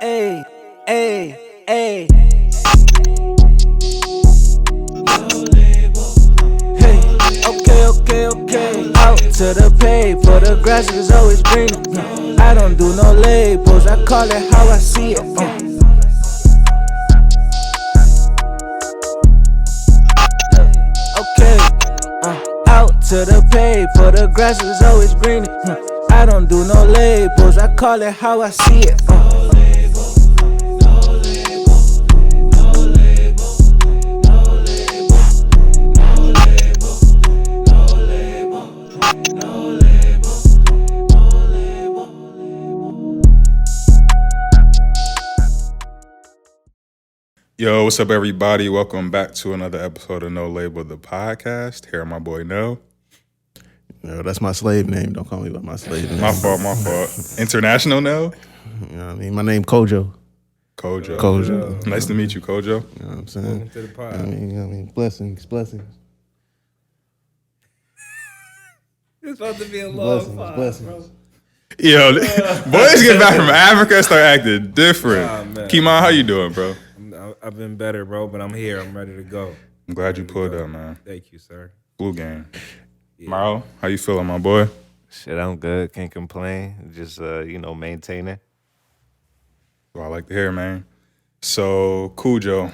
Hey, hey, hey. Hey, okay. Out to the pay, for the grass is always greener. I don't do no labels, I call it how I see it. Out to the pay, for the grass is always greener. I don't do no labels, I call it how I see it. Yo, what's up, everybody? Welcome back to another episode of No Label, the podcast. Here, my boy No. No, that's my slave name. Don't call me by my slave name. My fault. International No? You know what I mean? My name Kojo. Kojo. Nice to meet you, Kojo. You know what I'm saying? Welcome to the pod. I mean, blessings. It's about to be a long pod, blessings. bro. Yo, boys get back from Africa, start acting different. Kiman, how you doing, bro? I've been better, bro, but I'm here. I'm ready to go. I'm glad you pulled up, man. Thank you, sir. Blue game. Maro, how you feeling, my boy? Shit, I'm good. Can't complain. Just, maintaining. Well, I like to hear, man. So, Kojo.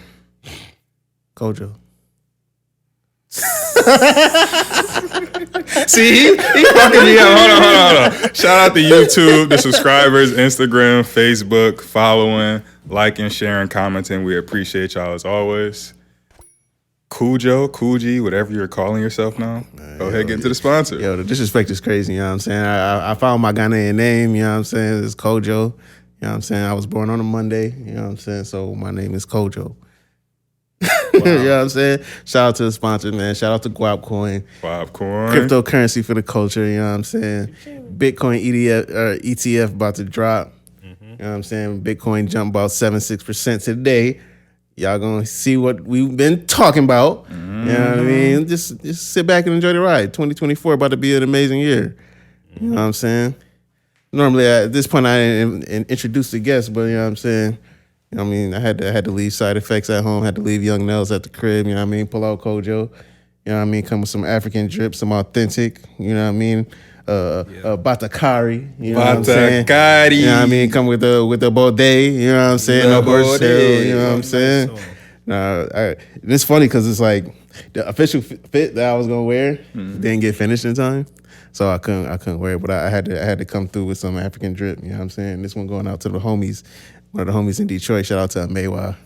See, he fucking me up. Hold on. Shout out to YouTube, the subscribers, Instagram, Facebook, following, liking, sharing, commenting. We appreciate y'all as always. Kojo, Kuji, whatever you're calling yourself now. Go ahead, get into the sponsor. Yo, the disrespect is crazy, you know what I'm saying? I found my Ghanaian name, you know what I'm saying? It's Kojo. You know what I'm saying? I was born on a Monday, you know what I'm saying? So my name is Kojo. Wow. You know what I'm saying? Shout out to the sponsor, man. Shout out to Guap Coin. Cryptocurrency for the culture, you know what I'm saying? Bitcoin ETF about to drop. You know what I'm saying? Bitcoin jumped about 7-6% today. Y'all gonna see what we've been talking about. You know what I mean? Just sit back and enjoy the ride. 2024 about to be an amazing year. You know what I'm saying? Normally at this point I didn't introduce the guests, but you know what I'm saying? You know what I mean? I had to leave Side Effects at home, had to leave Young Nels at the crib, you know what I mean? Pull out Kojo. You know what I mean? Come with some African drip, some authentic, you know what I mean? Batakari, you know what I'm saying? Batakari. You know what I mean? Come with the Baudet, you know what I'm saying? No horse tail, you know what I'm saying? It's funny because it's like the official fit that I was gonna wear didn't get finished in time, so I couldn't wear it. But I had to come through with some African drip. You know what I'm saying? This one going out to the homies, one of the homies in Detroit. Shout out to Maywa.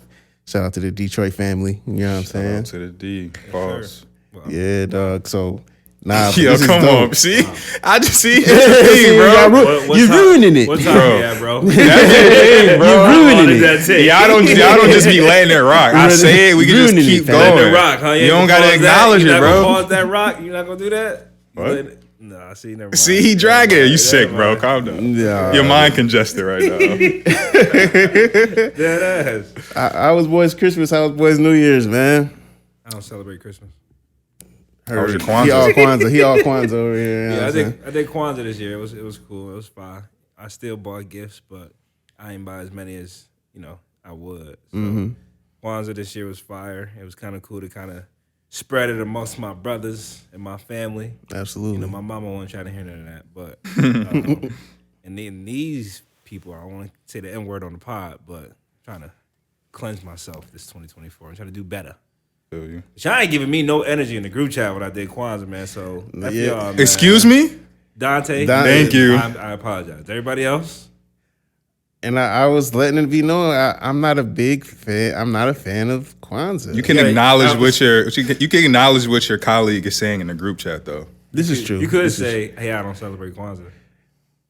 Shout out to the Detroit family. You know what I'm saying? Shout out to the D. Boss. Wow. Yeah, dog. So. Nah, yo, come on. See? I just see bro. You're ruining it. What time you at, bro? You're ruining it. Y'all don't just be letting it rock. I say it, we can just keep going. Let it rock, huh? You don't gotta acknowledge it, bro. You pause that rock? You not gonna do that? What? Nah, see, never mind. See, he dragging it. You sick, bro. Calm down. Yeah. Your mind congested right now. Dead ass. I was boys Christmas. I was boys New Year's, man. I don't celebrate Christmas. How was your Kwanzaa? He all Kwanzaa over here. Yeah, I did Kwanzaa this year. It was cool. It was fine. I still bought gifts, but I ain't buy as many as I would. So Kwanzaa this year was fire. It was kind of cool to kind of spread it amongst my brothers and my family. Absolutely. My mama wasn't trying to hear none of that, but and then these people, I don't want to say the N word on the pod, but I'm trying to cleanse myself this 2024. I'm trying to do better. Y'all ain't giving me no energy in the group chat when I did Kwanzaa, man. So y'all, man. Excuse me? Dante. Thank you. I apologize. Everybody else? And I was letting it be known I'm not a big fan. I'm not a fan of Kwanzaa. You can acknowledge what your colleague is saying in the group chat, though. This is true. You could say, "Hey, I don't celebrate Kwanzaa."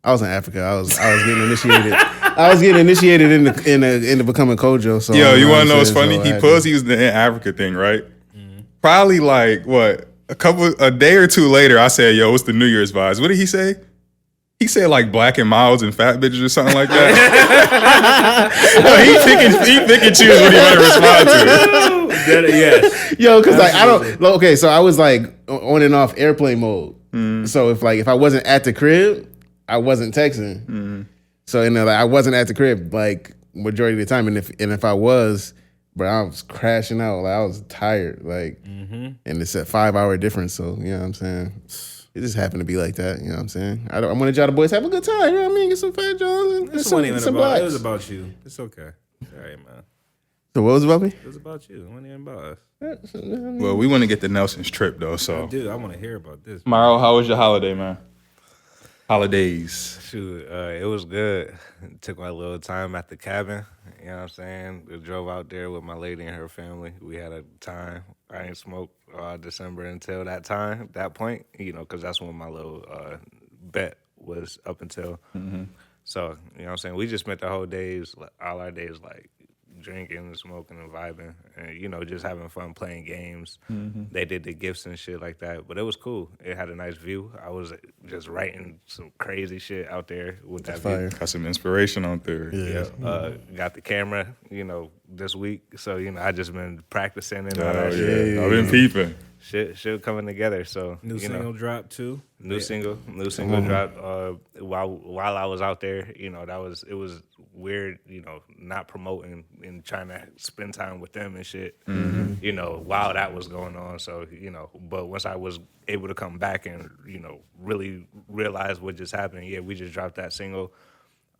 I was in Africa. I was getting initiated. I was getting initiated into becoming Kojo. So yo, you want to know what's funny? He used the in Africa thing, right? Probably like a day or two later, I said, "Yo, what's the New Year's vibes?" What did he say? He said like black and miles and fat bitches or something like that. he pick and choose what he want to respond to. Yes. Yo, because like I don't. Okay, so I was like on and off airplane mode. So if I wasn't at the crib, I wasn't texting. So I wasn't at the crib. Like majority of the time. And if I was, bro, I was crashing out. Like I was tired. Like, and it's a 5-hour difference. So you know what I'm saying. It just happened to be like that. You know what I'm saying. I want y'all the boys have a good time. You know what I mean. Get some Fat Jones and This some wasn't even about. blacks. It was about you. It's okay. All right, man. So what was about me? It was about you. It wasn't even about us. Well, we want to get to Nelson's trip though. So, Dude, I want to hear about this. Mario, how was your holiday, man? Holidays. Shoot, it was good. Took my little time at the cabin. You know what I'm saying? I drove out there with my lady and her family. We had a time. I ain't smoked December until that point, you know, because that's when my little bet was up until. So, you know what I'm saying? We just spent the whole days, all our days, like, drinking and smoking and vibing and, you know, just having fun playing games. They did the gifts and shit like that, but it was cool. It had a nice view. I was just writing some crazy shit out there with that view. Got some inspiration out there. Yeah. Got the camera, you know, this week. So, you know, I just been practicing and all that shit. I've been peeping. Shit coming together. So New single dropped too. New single dropped while I was out there. You know, it was weird, you know, not promoting and trying to spend time with them and shit. You know, while that was going on. So, you know, but once I was able to come back and, you know, really realize what just happened, we just dropped that single.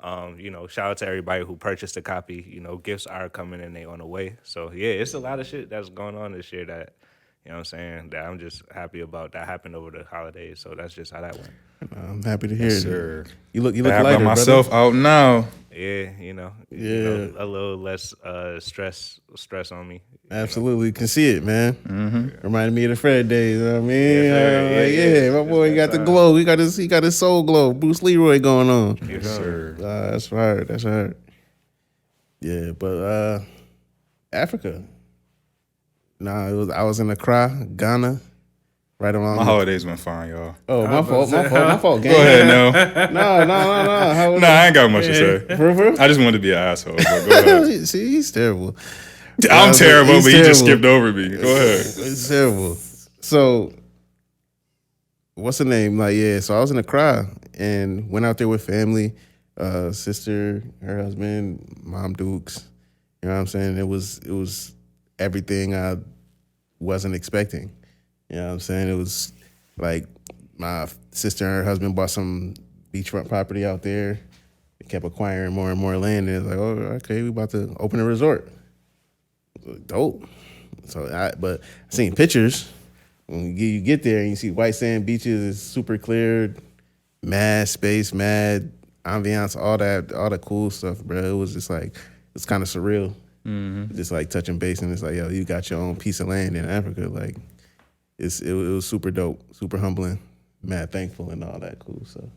You know, shout out to everybody who purchased a copy. You know, gifts are coming and they on the way. So it's a lot of shit that's going on this year that, you know what I'm saying, that I'm just happy about that happened over the holidays. So that's just how that went. I'm happy to hear it. Sir. You look I lighter, have myself brother. out now. Yeah, you know, a little less stress on me. Absolutely, can see it, man. Reminded me of the Fred days. You know what I mean, Yeah, my boy got the glow. He got his soul glow. Bruce Leroy going on. Yes, sir. That's right. That's right. Yeah, but Africa. Nah, I was in Accra, Ghana, right along. My holidays went fine, y'all. Oh, my fault. Gang. Go ahead, now. No. How was I ain't got much to say. For real? I just wanted to be an asshole. But go ahead. See, he's terrible. I'm terrible, He's but he just terrible. skipped over me. Go ahead. It's terrible. So, what's the name? So I was in Accra and went out there with family, sister, her husband, mom, Dukes. You know what I'm saying? It was everything I wasn't expecting. You know what I'm saying? It was like my sister and her husband bought some beachfront property out there. They kept acquiring more and more land. And it was like, oh, okay, we about to open a resort. Dope. So, but I seen pictures. When you get there and you see white sand beaches, it's super clear, mad space, mad ambiance, all the cool stuff, bro. It was just like, it's kind of surreal. Just like touching base, and it's like, yo, you got your own piece of land in Africa. Like, it was super dope, super humbling, mad thankful, and all that cool stuff.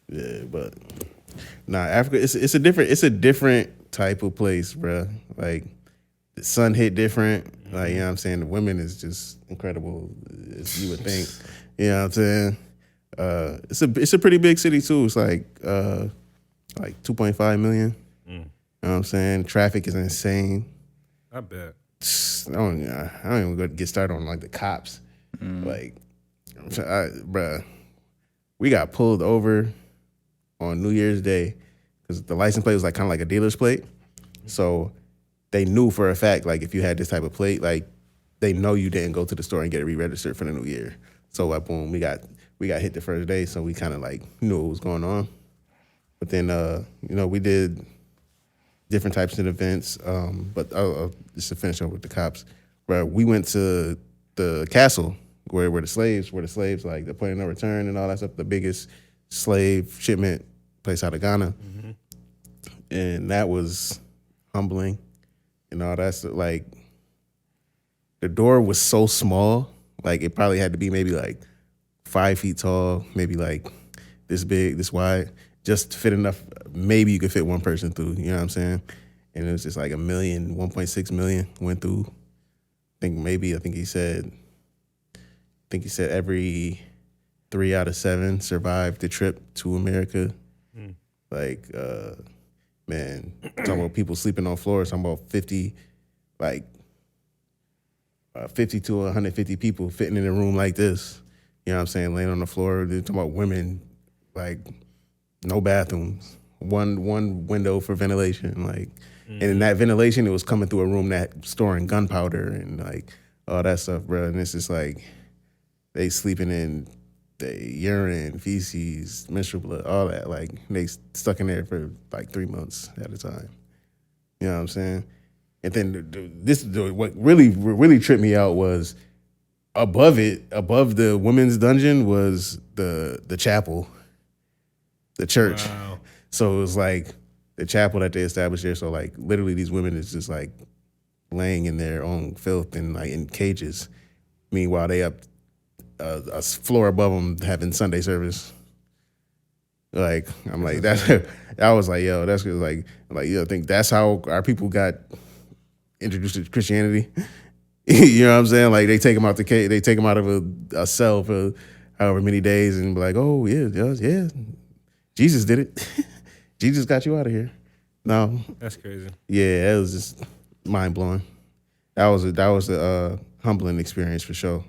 Yeah, but Africa, it's a different type of place, bro. Like, the sun hit different. Like, you know what I'm saying? The women is just incredible, as you would think. You know what I'm saying? It's a pretty big city too. It's like 2.5 million. You know what I'm saying? Traffic is insane. I bet. I don't even go get started on like the cops. Like, bruh, we got pulled over on New Year's Day because the license plate was like kind of like a dealer's plate. So they knew for a fact, like, if you had this type of plate, like, they know you didn't go to the store and get it re-registered for the new year. So like, boom, we got hit the first day, so we kind of like knew what was going on. But then you know, we did different types of events. But just to finish up with the cops, where we went to the castle where the slaves, like the point of no return and all that stuff, the biggest slave shipment place out of Ghana. And that was humbling. And all that's like, the door was so small, like it probably had to be maybe like 5 feet tall, maybe like this big, this wide, just to fit enough. Maybe you could fit one person through, you know what I'm saying? And it was just like 1.6 million went through. I think he said every 3 out of 7 survived the trip to America. Like, man, talking about people sleeping on floors, talking about 50 to 150 people fitting in a room like this. You know what I'm saying? Laying on the floor. They're talking about women, like, no bathrooms, one window for ventilation, like, and in that ventilation, it was coming through a room that storing gunpowder and like all that stuff, bro. And it's just like they sleeping in the urine, feces, menstrual blood, all that. Like they stuck in there for like 3 months at a time. You know what I'm saying? And then what really tripped me out was above the women's dungeon was the chapel, the church. Wow. So it was like the chapel that they established there. So like literally these women is just like laying in their own filth and like in cages. Meanwhile, they up a floor above them having Sunday service. Like I'm like that. I was like, yo, that's like I think that's how our people got introduced to Christianity. You know what I'm saying? Like they take them out the cage, they take them out of a cell for however many days and be like, oh yeah, Jesus did it. Jesus got you out of here. No, That's crazy. yeah, it was just mind blowing. That was a humbling experience for sure.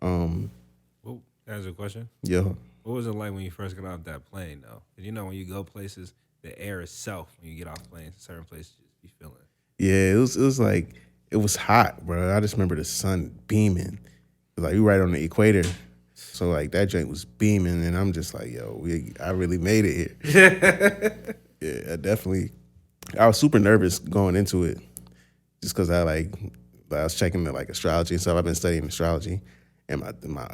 Well, that's a question. Yeah, What was it like when you first got off that plane, though? 'Cause you know when you go places, the air itself, when you get off planes, certain places just be feeling it. yeah, it was like it was hot, bro. I just remember the sun beaming. It was like we right on the equator, so like that joint was beaming, and I'm just like, yo, I really made it here. Yeah, I was super nervous going into it, just because I was checking the like astrology and stuff. I've been studying astrology, and my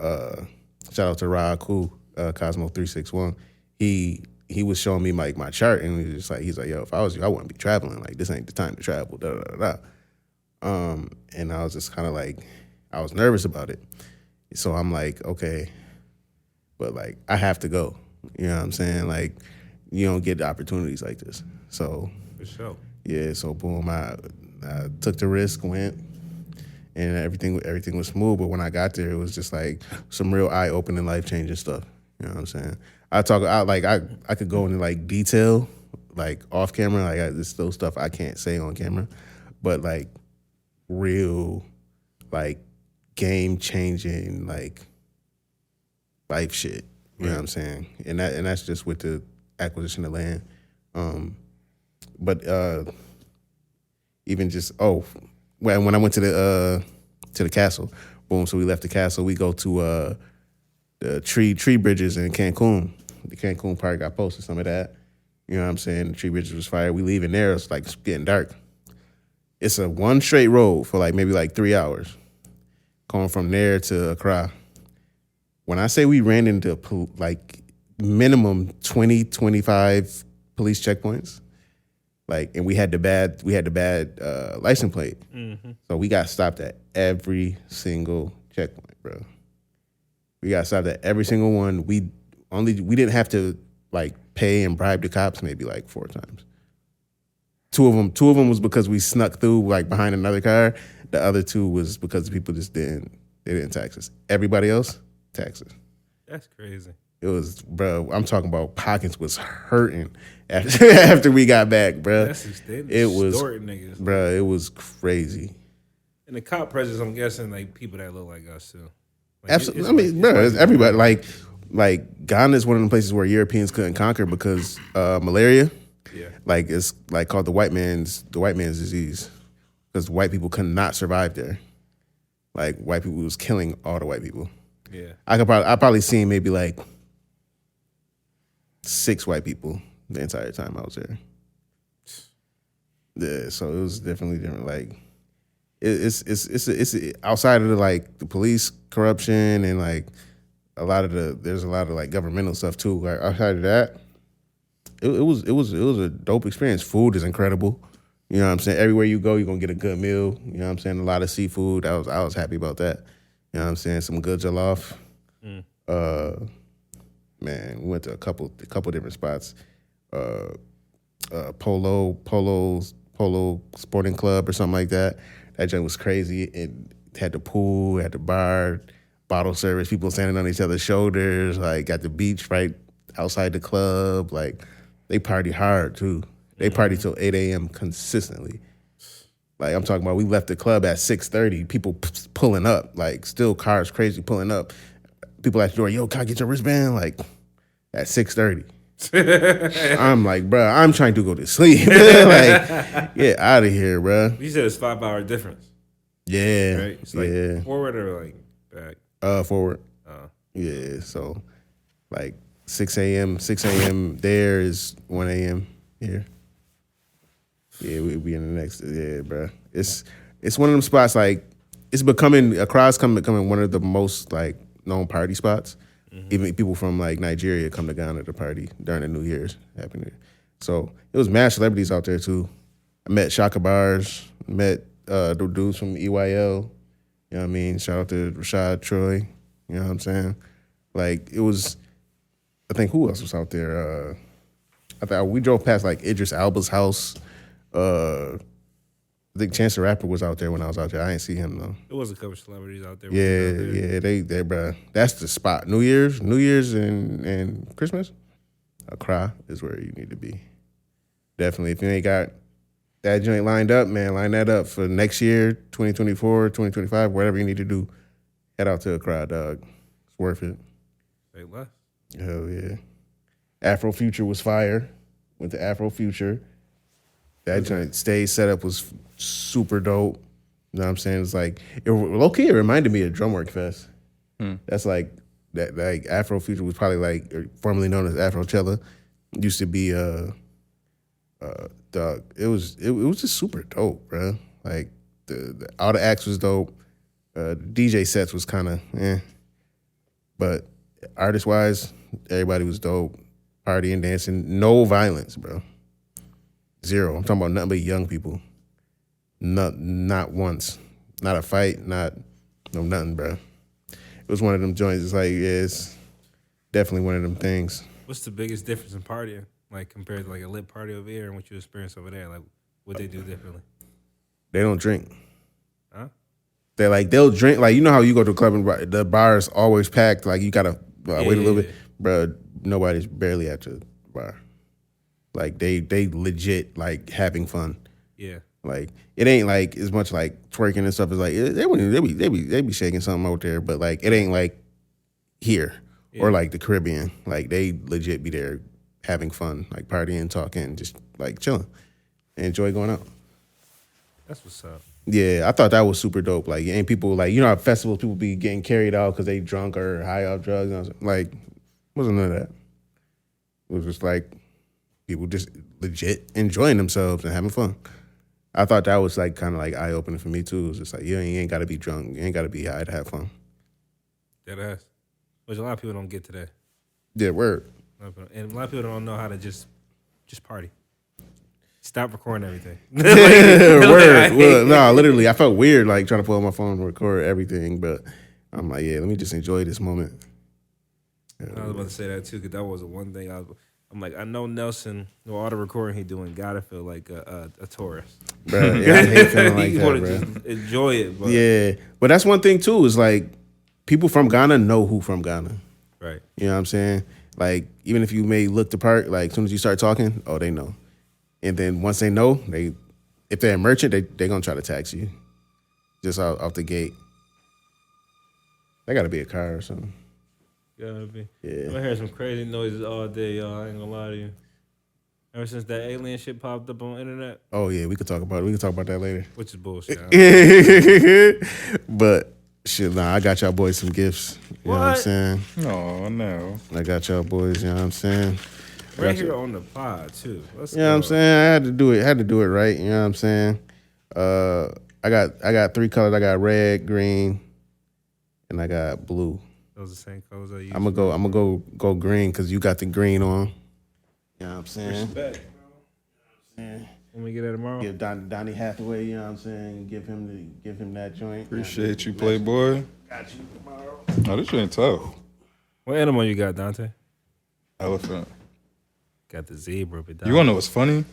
shout out to Ra Ku, Cosmo 361. He was showing me like my chart, and he's like, yo, if I was you, I wouldn't be traveling. Like this ain't the time to travel. Da da da da. And I was just kind of like, I was nervous about it. So I'm like, okay, but like I have to go. You know what I'm saying? Like you don't get the opportunities like this. So For sure. yeah, so boom, I took the risk, went, and everything was smooth. But when I got there, it was just like some real eye opening, life changing stuff. You know what I'm saying? I could go into like detail, like off camera, like this those stuff I can't say on camera, but like real, like game changing, like life shit. You know what I'm saying? And that's just with the acquisition of land. But even just when I went to the castle, boom. So we left the castle. We go to the tree bridges in Cancun. The Cancun part got posted some of that. You know what I'm saying? The tree bridges was fire. We leaving there. It's like it's getting dark. It's a one straight road for like maybe like 3 hours, going from there to Accra. When I say we ran into like minimum 20, 25 police checkpoints, like, and we had the bad license plate, so we got stopped at every single checkpoint, bro. We got stopped at every single one. We didn't have to like pay and bribe the cops maybe like 4 times. Two of them was because we snuck through like behind another car. The other 2 was because the people just didn't tax us. Everybody else taxes. That's crazy. It was, bro. I'm talking about pockets was hurting after we got back, bro. It was niggas. Bro. It was crazy. And the cop presence, I'm guessing, like people that look like us too. Like, Absolutely. I mean, bro, it's everybody. Like Ghana is one of the places where Europeans couldn't conquer because malaria. Yeah. Like it's like called the white man's disease because white people could not survive there. Like white people was killing all the white people. Yeah. I probably seen maybe like 6 white people the entire time I was there. Yeah, so it was definitely different. Like it's outside of the police corruption and like there's a lot of like governmental stuff too. Like outside of that, it was a dope experience. Food is incredible. You know what I'm saying? Everywhere you go, you're gonna get a good meal. You know what I'm saying? A lot of seafood. I was happy about that. You know what I'm saying? Some good jollof. Man, we went to a couple different spots. Polo Sporting Club or something like that. That joint was crazy. It had the pool, had the bar, bottle service, people standing on each other's shoulders, like got the beach right outside the club. Like they party hard too. They party till 8 a.m. consistently. Like I'm talking about, we left the club at 6:30. People pulling up, like still cars crazy pulling up. People at the door, yo, can I get your wristband? Like at 6:30. I'm like, bro, I'm trying to go to sleep. Like, get out of here, bro. You said it's 5-hour difference, Yeah, right? It's like yeah. forward or like back? Forward. Yeah, so like 6 a.m. there is 1 a.m. here. Yeah, we'll be in the next. Yeah, bro. It's one of them spots like it's becoming becoming one of the most like known party spots. Even people from like Nigeria come to Ghana to party during the New Year's happening. So it was mad celebrities out there too. I met Shaka Bars, met the dudes from EYL. You know what I mean? Shout out to Rashad Troy. You know what I'm saying? Like it was. I think who else was out there? I thought we drove past like Idris Elba's house. I think Chance the Rapper was out there when I was out there. I didn't see him though. There was a couple celebrities out there. Yeah, they, bro. That's the spot. New Year's, and Christmas. Accra is where you need to be. Definitely, if you ain't got that joint lined up, man, line that up for next year, 2024, 2025, whatever you need to do. Head out to Accra, dog. It's worth it. Say less. Hell yeah. Afro Future was fire. Went to Afro Future. That joint stage setup was super dope. You know what I'm saying? It's like low-key, it reminded me of Drumwork Fest. That's like that. Like Afro Future was probably like formerly known as Afrochella. Used to be dog. It was just super dope, bro. Like all the acts was dope. DJ sets was kind of but artist wise, everybody was dope. Partying, dancing, no violence, bro. Zero. I'm talking about nothing but young people. Not once. Not a fight. Nothing, bro. It was one of them joints. It's like, yeah, it's definitely one of them things. What's the biggest difference in partying, like compared to like a lit party over here and what you experience over there? Like, what they do differently? They don't drink. Huh? They'll drink. Like, you know how you go to a club and the bar is always packed. Like, you gotta wait a little bit, bro. Nobody's barely at the bar. Like they legit like having fun. Yeah. Like it ain't like as much like twerking and stuff. It's like they be shaking something out there, but like it ain't like here or like the Caribbean. Like they legit be there having fun, like partying, talking, just like chilling, and enjoy going out. That's what's up. Yeah, I thought that was super dope. Like ain't people like, you know, at festivals people be getting carried out because they drunk or high off drugs. And I was like, wasn't none of that. It was just like people just legit enjoying themselves and having fun. I thought that was like kind of like eye opening for me too. It was just like, you ain't got to be drunk, you ain't got to be high to have fun. That ass, which a lot of people don't get today. Yeah, word. And a lot of people don't know how to just party. Stop recording everything. Word. Well, no, literally, I felt weird like trying to pull out my phone and record everything, but I'm like, yeah, let me just enjoy this moment. I was about to say that too, because that was the one thing I'm like, I know Nelson, all the recording he doing, gotta feel like a tourist. Bro, yeah, I hate feeling like he that, want bro. to just enjoy it. But. Yeah, but that's one thing too, is like people from Ghana know who from Ghana. Right. You know what I'm saying? Like, even if you may look the part, like as soon as you start talking, oh, they know. And then once they know, if they're a merchant, they gonna try to tax you. Just out the gate. That gotta be a car or something. Gotta be. Yeah. I'm hearing some crazy noises all day, y'all. I ain't gonna lie to you. Ever since that alien shit popped up on the internet. Oh yeah, we could talk about it. We can talk about that later. Which is bullshit. But shit, nah, I got y'all boys some gifts. You know what I'm saying? Oh no. I got y'all boys, you know what I'm saying? Right here on the pod too. Let's you know what I'm saying? I had to do it right, you know what I'm saying? I got 3 colors. I got red, green, and I got blue. Those are the same colors I use. I'm gonna go green because you got the green on. You know what I'm saying? Respect, bro. When we get there tomorrow. Give Donnie Hathaway, you know what I'm saying? Give him that joint. Appreciate you, Playboy. Got you tomorrow. Oh, this ain't tough. What animal you got, Dante? Elephant. Got the zebra, but You wanna know what's funny?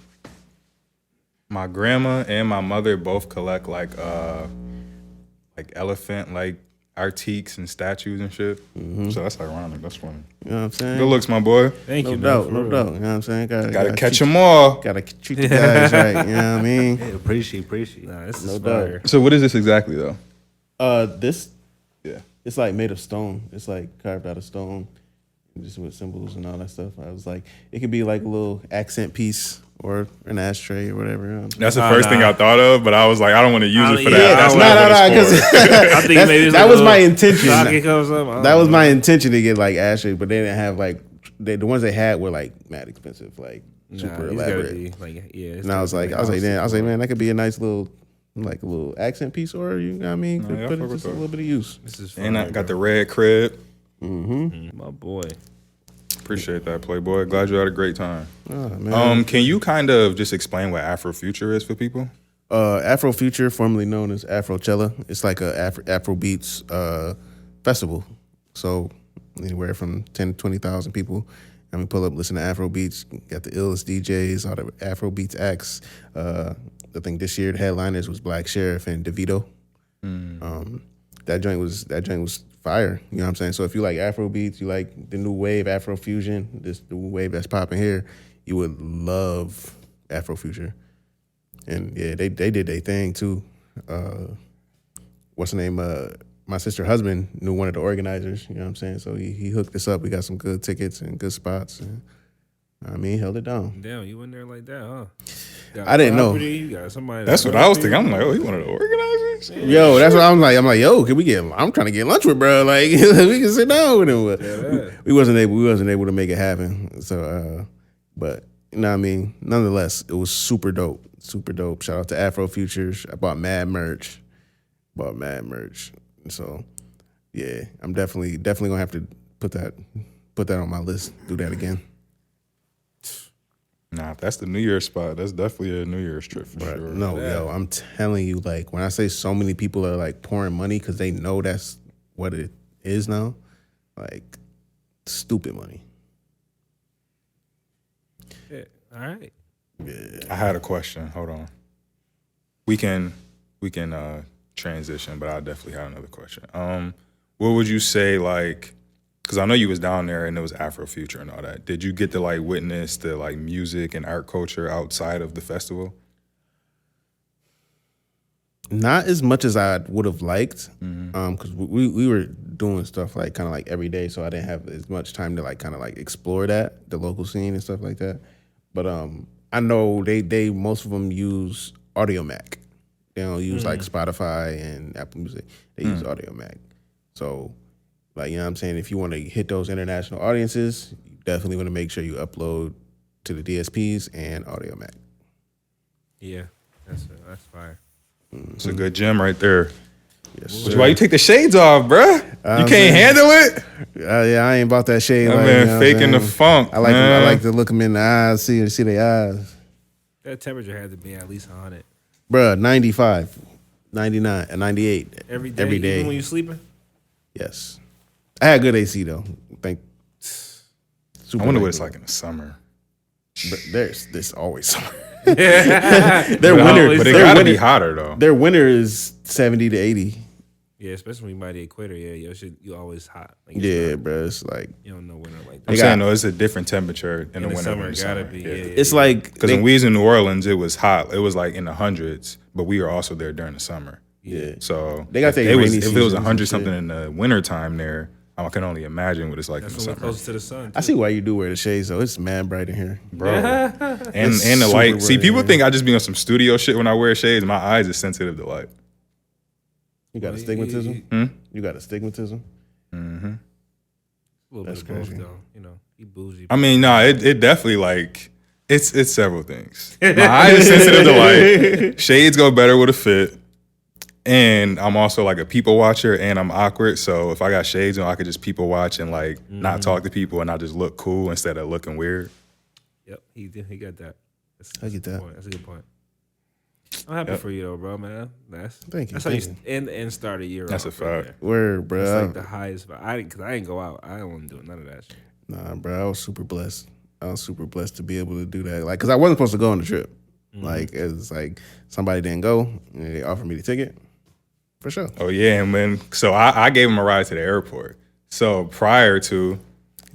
My grandma and my mother both collect like elephant like antiques and statues and shit. Mm-hmm. So that's ironic. That's funny. You know what I'm saying? Good looks, my boy. Thank No you. doubt, man, no doubt. You know what I'm saying? Gotta catch them all. Gotta treat the guys right. You know what I mean? Yeah, appreciate. Nah, this No is doubt. fire. So what is this exactly though? This, Yeah. it's like made of stone. It's like carved out of stone. just with symbols and all that stuff. I was like, it could be like a little accent piece or an ashtray or whatever. You know? That's the first thing I thought of, but I was like, I don't want to use it for that. Yeah, That's not what it's for. I think maybe it's that like was a my little intention. socket or something. That was my intention to get like ashtrays, but they didn't have like the ones they had were like mad expensive, like super elaborate. And I was like, man, that could be a nice little. Like a little accent piece, or you know what I mean, could put it just a little bit of use. This is fun, And I got the red crib. my boy. Appreciate that, Playboy. Glad you had a great time. Oh, man. Can you kind of just explain what Afrofuture is for people? Afrofuture, formerly known as Afrochella, it's like a Afrobeats festival. So anywhere from 10 to 20,000 people. And we pull up, listen to Afrobeats. Got the illest DJs, all the Afrobeats acts. I think this year the headliners was Black Sheriff and DeVito. That joint was fire. You know what I'm saying? So if you like Afrobeats, you like the new wave Afrofusion, this new wave that's popping here, you would love Afrofuture. And yeah, they did their thing too. What's the name? My sister's husband knew one of the organizers. You know what I'm saying? So he hooked us up. We got some good tickets and good spots. And I mean, he held it down. Damn, you went there like that, huh? I didn't know. You got somebody. That's what I was thinking. I'm like, oh, he one of the organizers? Yo, that's what I'm like. I'm like, yo, can we get? I'm trying to get lunch with bro. Like, we can sit down with him. But we wasn't able to make it happen. So, but you know what I mean. Nonetheless, it was super dope. Super dope. Shout out to Afrofutures. I bought mad merch. So, yeah, I'm definitely gonna have to put that on my list. Do that again. Nah, if that's the New Year's spot, that's definitely a New Year's trip for sure. No, yo, I'm telling you, like, when I say so many people are like pouring money because they know that's what it is now, like, stupid money. Yeah. All right. Yeah. I had a question. Hold on. We can transition, but I definitely had another question. What would you say, like, because I know you was down there and it was Afrofuture and all that. Did you get to like witness the like music and art culture outside of the festival? Not as much as I would have liked, because we were doing stuff like kind of like every day, so I didn't have as much time to like kind of like explore the local scene and stuff like that. But I know they most of them use Audio Mac. They don't use like Spotify and Apple Music. They use Audio Mac. So, like, you know what I'm saying? If you want to hit those international audiences, you definitely want to make sure you upload to the DSPs and Audio Mac. Yeah, that's fire. It's a good gym right there. Yes, Which why you take the shades off, bruh? You can't handle it? Yeah, I ain't about that shade. That Like, man you know what faking I'm the saying? funk. I like to look them in the eyes, see their eyes. That temperature had to be at least 100. Bruh, 95, 99, and 98. Every day? Every day. Even when you sleeping? Yes. I had good AC, though. I wonder what it's like in the summer. But there's always summer. But it gotta be hotter, though. Their winter is 70 to 80. Yeah, especially when you by the equator. Yeah, you always hot. Like, Yeah, bro. It's like, you don't know winter like that. I'm saying, though, it's a different temperature in the winter. Summer, than the gotta summer. be. Yeah. Yeah. it's like, Because when we was in New Orleans, it was hot. It was like in the hundreds, but we were also there during the summer. yeah. So They got their if rainy it was seasons 100 and something shit. in the wintertime there, I can only imagine what it's like That's in the when we're summer. closer to the sun. I see why you do wear the shades, though. It's mad bright in here. Bro. and It's the super light. See, bright, people man. think I just be on some studio shit when I wear shades. My eyes are sensitive to light. You got astigmatism? Hmm? You got astigmatism? A little That's bit of both, crazy. though. You know, he bougie. I mean, no, it definitely like it's several things. My eyes are sensitive to light. Shades go better with a fit. And I'm also like a people watcher and I'm awkward. So if I got shades on, I could just people watch and like not talk to people and I just look cool instead of looking weird. Yep, he got that. I get that. That's a good point. I'm happy for you though, bro, man. Thank you, That's how thank you end start a year. That's off a right fact. there. Word, bro. It's like the highest. Because I didn't go out. I don't want to do none of that shit. Nah, bro, I was super blessed. I was super blessed to be able to do that. Like, because I wasn't supposed to go on the trip. Like, it's like somebody didn't go and they offered me the ticket. For sure. Oh yeah, and so I gave him a ride to the airport. So prior to,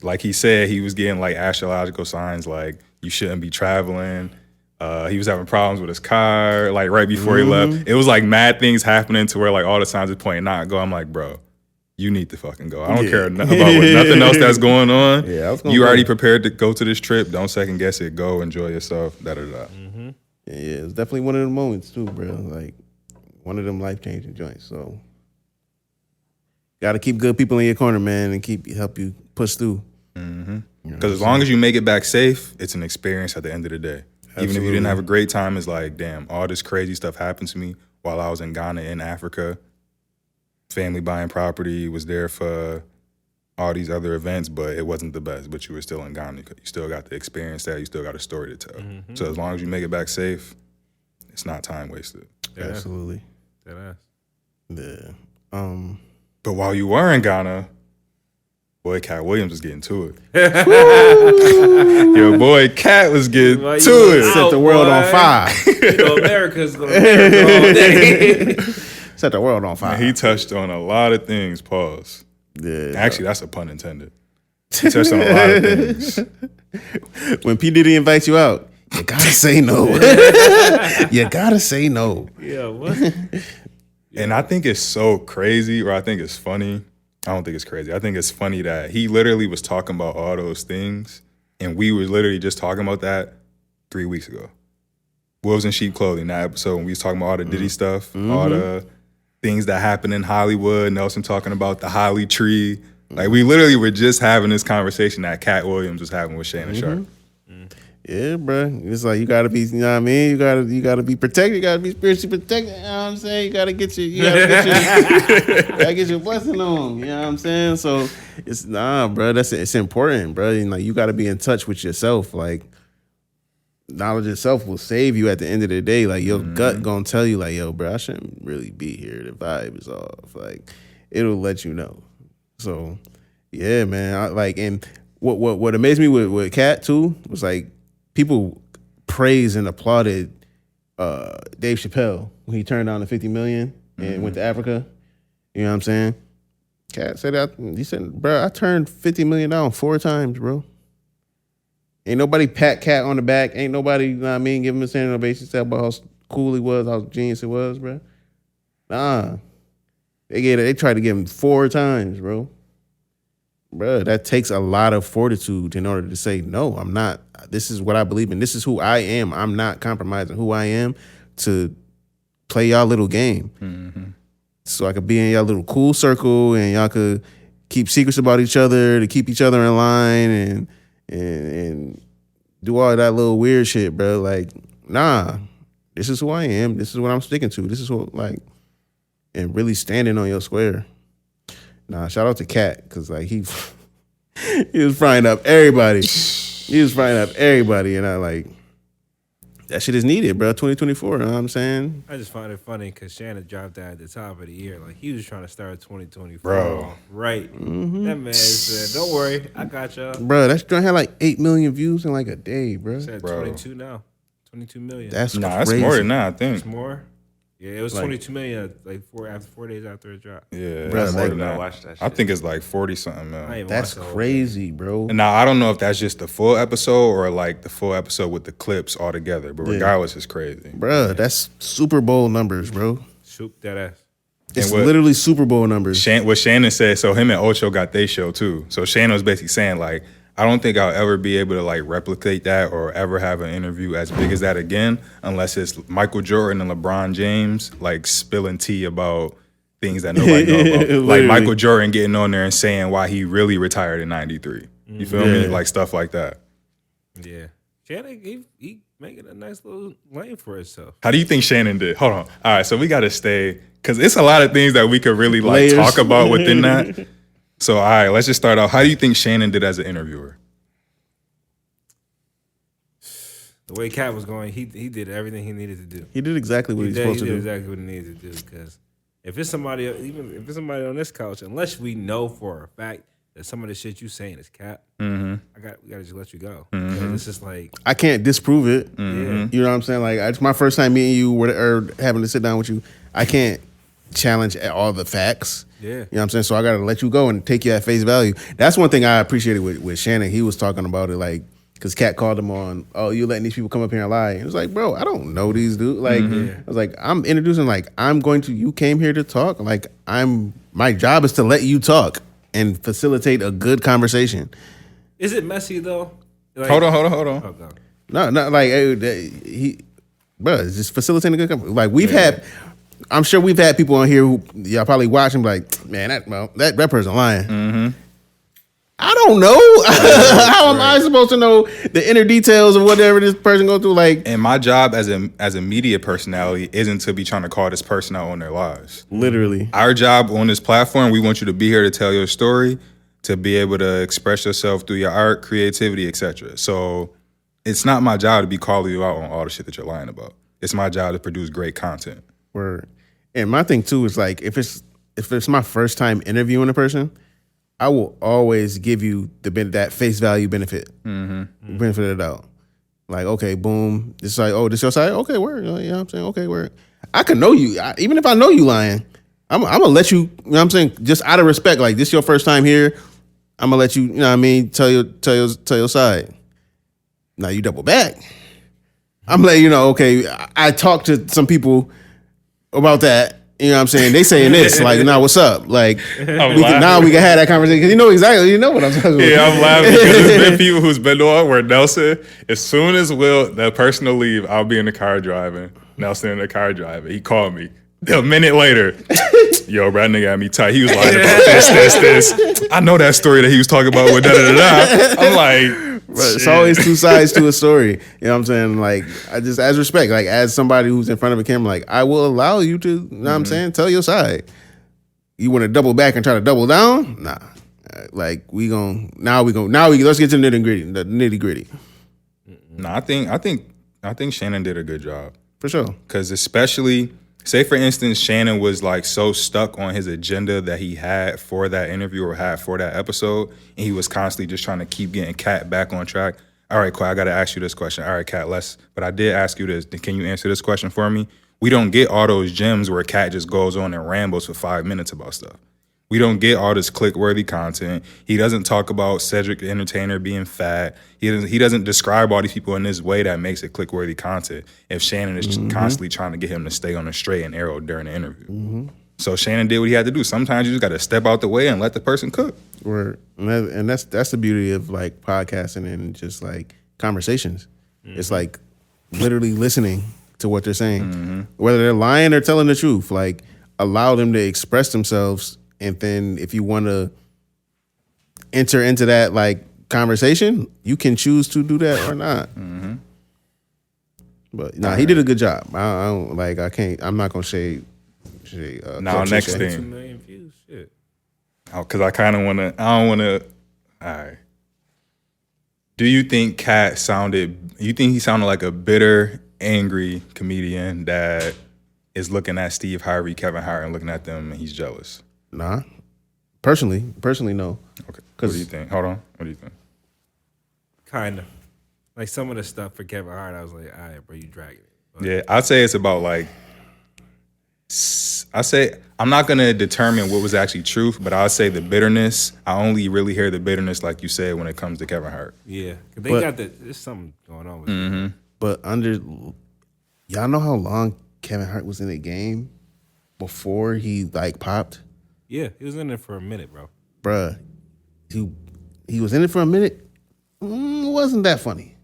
like he said, he was getting like astrological signs like you shouldn't be traveling. He was having problems with his car, like right before he left. It was like mad things happening to where like all the signs are pointing not go. I'm like, bro, you need to fucking go. I don't care about nothing else that's going on. Yeah, I was gonna you go. already prepared to go to this trip. Don't second guess it. Go enjoy yourself. Da da da. Yeah, it's definitely one of the moments too, bro. Like one of them life changing joints. So got to keep good people in your corner, man, and help you push through. Because as long as you make it back safe, it's an experience at the end of the day. Even if you didn't have a great time, it's like, damn, all this crazy stuff happened to me while I was in Ghana, in Africa. Family buying property, was there for all these other events, but it wasn't the best. But you were still in Ghana. You still got to experience that. You still got a story to tell. So as long as you make it back safe, it's not time wasted. Yeah. Absolutely. Deadass. Yeah. But while you were in Ghana, boy, Katt Williams was getting to it. Your boy Katt was getting to it. Set the world on fire. You know, America's going to America all day. Set the world on fire. And he touched on a lot of things. Pause. Yeah. Actually, that's a pun intended. He touched on a lot of things. When P. Diddy invites you out, you gotta say no. You gotta say no. Yeah, what? And I think it's so crazy, or I think it's funny. I don't think it's crazy. I think it's funny that he literally was talking about all those things, and we were literally just talking about that 3 weeks ago. Wolves in Sheep Clothing, that episode when we was talking about all the Diddy stuff, all the things that happen in Hollywood. Nelson talking about the Holly tree. Like, we literally were just having this conversation that Katt Williams was having with Shannon Sharpe. Yeah, bro. It's like you gotta be, you know what I mean? You gotta be protected. You gotta be spiritually protected. You know what I'm saying? You gotta get your blessing on. You know what I'm saying? So it's bro. It's important, bro. And like you gotta be in touch with yourself. Like knowledge itself will save you at the end of the day. Like your gut gonna tell you, like, yo, bro, I shouldn't really be here. The vibe is off. Like it'll let you know. So yeah, man. And what amazed me with Katt too was like, people praised and applauded Dave Chappelle when he turned down the $50 million and went to Africa. You know what I'm saying? Katt said that. He said, bro, I turned $50 million down 4 times, bro. Ain't nobody pat Katt on the back. Ain't nobody, you know what I mean, give him a standing ovation, say about how cool he was, how genius it was, bro. Nah. They tried to give him 4 times, bro. Bro, that takes a lot of fortitude in order to say, no, I'm not. This is what I believe in. This is who I am. I'm not compromising who I am to play y'all little game. So I could be in y'all little cool circle and y'all could keep secrets about each other to keep each other in line and do all that little weird shit, bro. Like, nah, this is who I am. This is what I'm sticking to. This is what, like, and really standing on your square. Nah, shout out to Katt, because like he was frying up everybody. He was frying up everybody, and I like that shit is needed, bro. 2024, you know what I'm saying? I just find it funny because Shannon dropped that at the top of the year. Like, he was trying to start 2024. Bro. Right. That man said, don't worry, I got y'all. Bro, that joint had like 8 million views in like a day, bro. Said 22 now. 22 million. That's Nah, crazy. that's more than that, I think. It's more? Yeah, it was 22 million like 4 days after it dropped. Yeah, Bruh, that's more like, than that. watch that I shit. think it's like 40-something, I man. ain't That's watched the whole crazy, bro. And now, I don't know if that's just the full episode or like the full episode with the clips all together, but regardless, it's crazy. Bro, that's Super Bowl numbers, bro. thing. Shoot that ass. It's what- literally Super Bowl numbers. What Shannon said, so him and Ocho got their show too. So Shannon was basically saying, like, I don't think I'll ever be able to like replicate that or ever have an interview as big as that again, unless it's Michael Jordan and LeBron James like spilling tea about things that nobody know about. Like Literally. Michael Jordan getting on there and saying why he really retired in '93. You feel me? Yeah. Like stuff like that. Yeah. Shannon, he making a nice little lane for himself. How do you think Shannon did? Hold on. All right, so we got to stay, because it's a lot of things that we could really like Layers. talk about within that. So, all right, let's just start off. How do you think Shannon did as an interviewer? The way Katt was going, he did everything he needed to do. He did exactly what he's supposed to He did do. exactly what he needed to do. Because if it's somebody, even if it's somebody on this couch, unless we know for a fact that some of the shit you saying is Katt, we gotta just let you go. Because it's just like, I can't disprove it. yeah, You know what I'm saying? Like, it's my first time meeting you or having to sit down with you. I can't challenge all the facts. yeah. You know what I'm saying? So I got to let you go and take you at face value. That's one thing I appreciated with Shannon. He was talking about it like because Katt called him on, oh, you letting these people come up here and lie. And it was like, bro, I don't know these dudes. Like, I was like, I'm introducing, like, you came here to talk. Like, my job is to let you talk and facilitate a good conversation. Is it messy though? Like, Hold on. oh, God. No, like, bro, it's just facilitating a good conversation. Like, I'm sure we've had people on here who y'all probably watching like, man, that person lying. I don't know. How am I supposed to know the inner details of whatever this person go through? Like, And my job as a media personality isn't to be trying to call this person out on their lies. literally. Our job on this platform, we want you to be here to tell your story, to be able to express yourself through your art, creativity, etc. So it's not my job to be calling you out on all the shit that you're lying about. It's my job to produce great content. Word. And my thing too is like, if it's my first time interviewing a person, I will always give you that face value benefit, benefit of the doubt. Like, okay, boom, this is like, oh, this your side? Okay, word. You know what I'm saying? Okay, word. I can know you. Even if I know you lying, I'm going to let you, you know what I'm saying? Just out of respect, like this your first time here, I'm going to let you, you know what I mean, tell your side. Now you double back. I'm letting you know, okay, I talked to some people about that. You know what I'm saying? They saying this, like, nah, what's up? Like, we can have that conversation. Because you know what I'm talking about. Yeah, I'm laughing because there's been people who's been on where Nelson, as soon as that person will leave, I'll be in the car driving. Nelson in the car driving. He called me. A minute later, yo, bro, that nigga had me tight. He was lying about this. I know that story that he was talking about with da-da-da-da. I'm like, it's always two sides to a story. You know what I'm saying? Like, I just, as respect, like, as somebody who's in front of a camera, like, I will allow you to, you know what I'm saying? Tell your side. You want to double back and try to double down? Nah. Like, let's get to the nitty gritty. No, I think Shannon did a good job. For sure. Because especially, say for instance, Shannon was like so stuck on his agenda that he had for that interview or had for that episode, and he was constantly just trying to keep getting Katt back on track. All right, Quay, I got to ask you this question. All right, Katt, but I did ask you this. Can you answer this question for me? We don't get all those gems where Katt just goes on and rambles for 5 minutes about stuff. We don't get all this click-worthy content. He doesn't talk about Cedric the Entertainer being fat. He doesn't describe all these people in this way that makes it click-worthy content if Shannon is constantly trying to get him to stay on the straight and narrow during the interview. So Shannon did what he had to do. Sometimes you just got to step out the way and let the person cook. Word. And that's the beauty of like podcasting and just like conversations. It's like literally listening to what they're saying. Whether they're lying or telling the truth, like allow them to express themselves. And then if you want to enter into that like conversation, you can choose to do that or not. But nah, he did a good job. I'm not gonna shade. Now next $2 thing, million views. Shit. because I kind of want to. I don't want to. All right. Do you think Katt sounded? You think he sounded like a bitter, angry comedian that is looking at Steve Harvey, Kevin Hart, and looking at them, and he's jealous? Nah. Personally, no. Okay. What do you think? Hold on. What do you think? Kind of. Like some of the stuff for Kevin Hart, I was like, all right, bro, you dragging it. But Yeah, I'd say it's about like. I say I'm not gonna determine what was actually truth, but I'll say the bitterness. I only really hear the bitterness, like you said, when it comes to Kevin Hart. yeah, 'cause there's something going on with it. But y'all know how long Kevin Hart was in the game before he like popped? Yeah, he was in there for a minute, bro. Bruh, he was in it for a minute. Wasn't that funny.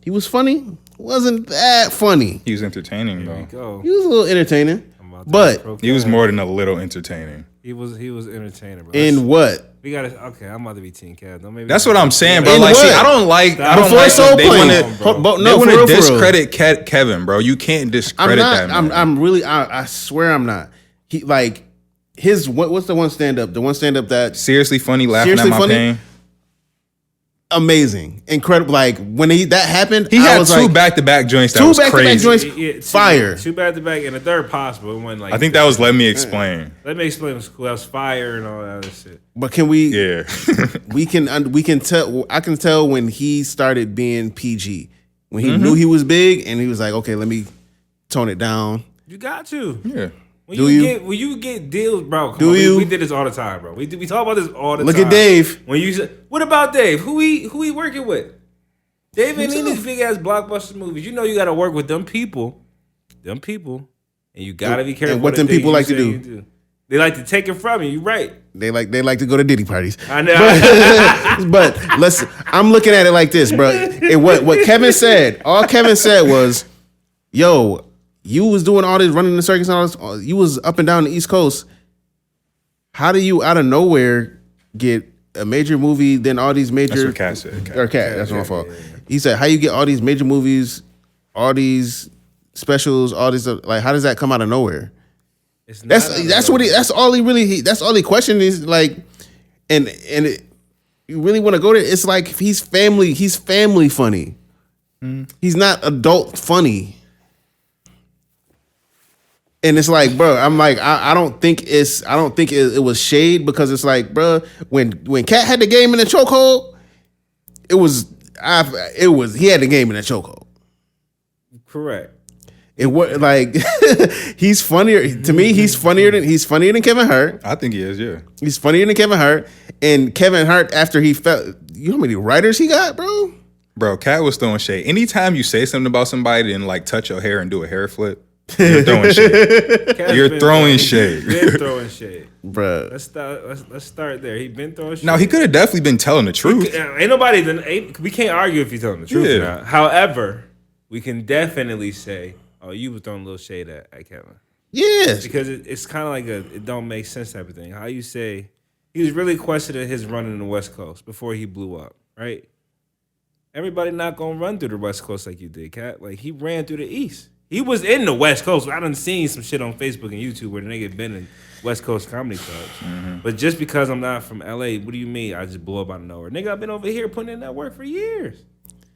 He was funny. Wasn't that funny. He was entertaining There we though. go. He was a little entertaining. I'm about to But proclaim. He was more than a little entertaining. He was entertaining, bro. in what? We gotta. Okay, I'm about to be Team Kev. Don't maybe. That's what I'm saying, bro. In Like, see, what? I don't like Before Soul they Plane. want No, for to real, for real. discredit Kevin, bro. You can't I'm discredit not. that man. I'm really. I swear I'm not. He like his what's the one stand up? The one stand up that Seriously funny, laughing Seriously at my funny? pain. amazing, incredible. Like when that happened, He I had was two like, back-to-back joints that two was back-to-back crazy. joints. Fire. Two back to back, and the third possible. It wasn't like. I think that was Let Me Explain. Let me explain. What's cool. That was fire and all that other shit. But can we? Yeah. We can tell. I can tell when he started being PG. When he knew he was big, and he was like, okay, let me tone it down. You got to. Yeah. When Do you get deals, bro? Come Do on, you? We did this all the time, bro. We talk about this all the Look time. at Dave. When you say, what about Dave? Who he working with? They been in these big ass blockbuster movies. You know you got to work with them people, and you got to be careful. And what them people like to do? They like to take it from you. You're right. They like to go to Diddy parties. I know. But I'm looking at it like this, bro. And what Kevin said, all Kevin said was, "Yo, you was doing all this, running the circus and all this. You was up and down the East Coast. How do you out of nowhere get a major movie? Then all these major That's what Katt said. or Katt, that's my fault. He said, how you get all these major movies, all these specials, all this like, how does that come out of nowhere? That's all he questioned is like, and you really want to go there? It's like he's family funny. He's not adult funny. And it's like, bro, I'm like, I don't think it was shade, because it's like, bro, when Katt had the game in the chokehold, he had the game in the chokehold. Correct. It was like he's funnier to me. He's funnier than Kevin Hart. I think he is. Yeah, he's funnier than Kevin Hart. And Kevin Hart, after he felt, you know how many writers he got, bro? Bro, Katt was throwing shade. Anytime you say something about somebody and like touch your hair and do a hair flip, you're throwing shade. You're throwing shade. Been throwing shade, bro. Let's start there. He been throwing shade. Now he could have definitely been telling the truth. We can't argue if he's telling the truth or not. However, we can definitely say, oh, you was throwing a little shade at Kevin. Yes. Because it's kind of like it don't make sense type of thing. How you say, he was really questioning his run in the West Coast before he blew up, right? Everybody not going to run through the West Coast like you did, Katt. Like, he ran through the East. He was in the West Coast. I done seen some shit on Facebook and YouTube where the nigga been in West Coast comedy clubs. Mm-hmm. But just because I'm not from LA, what do you mean I just blew up out of nowhere? Nigga, I've been over here putting in that work for years.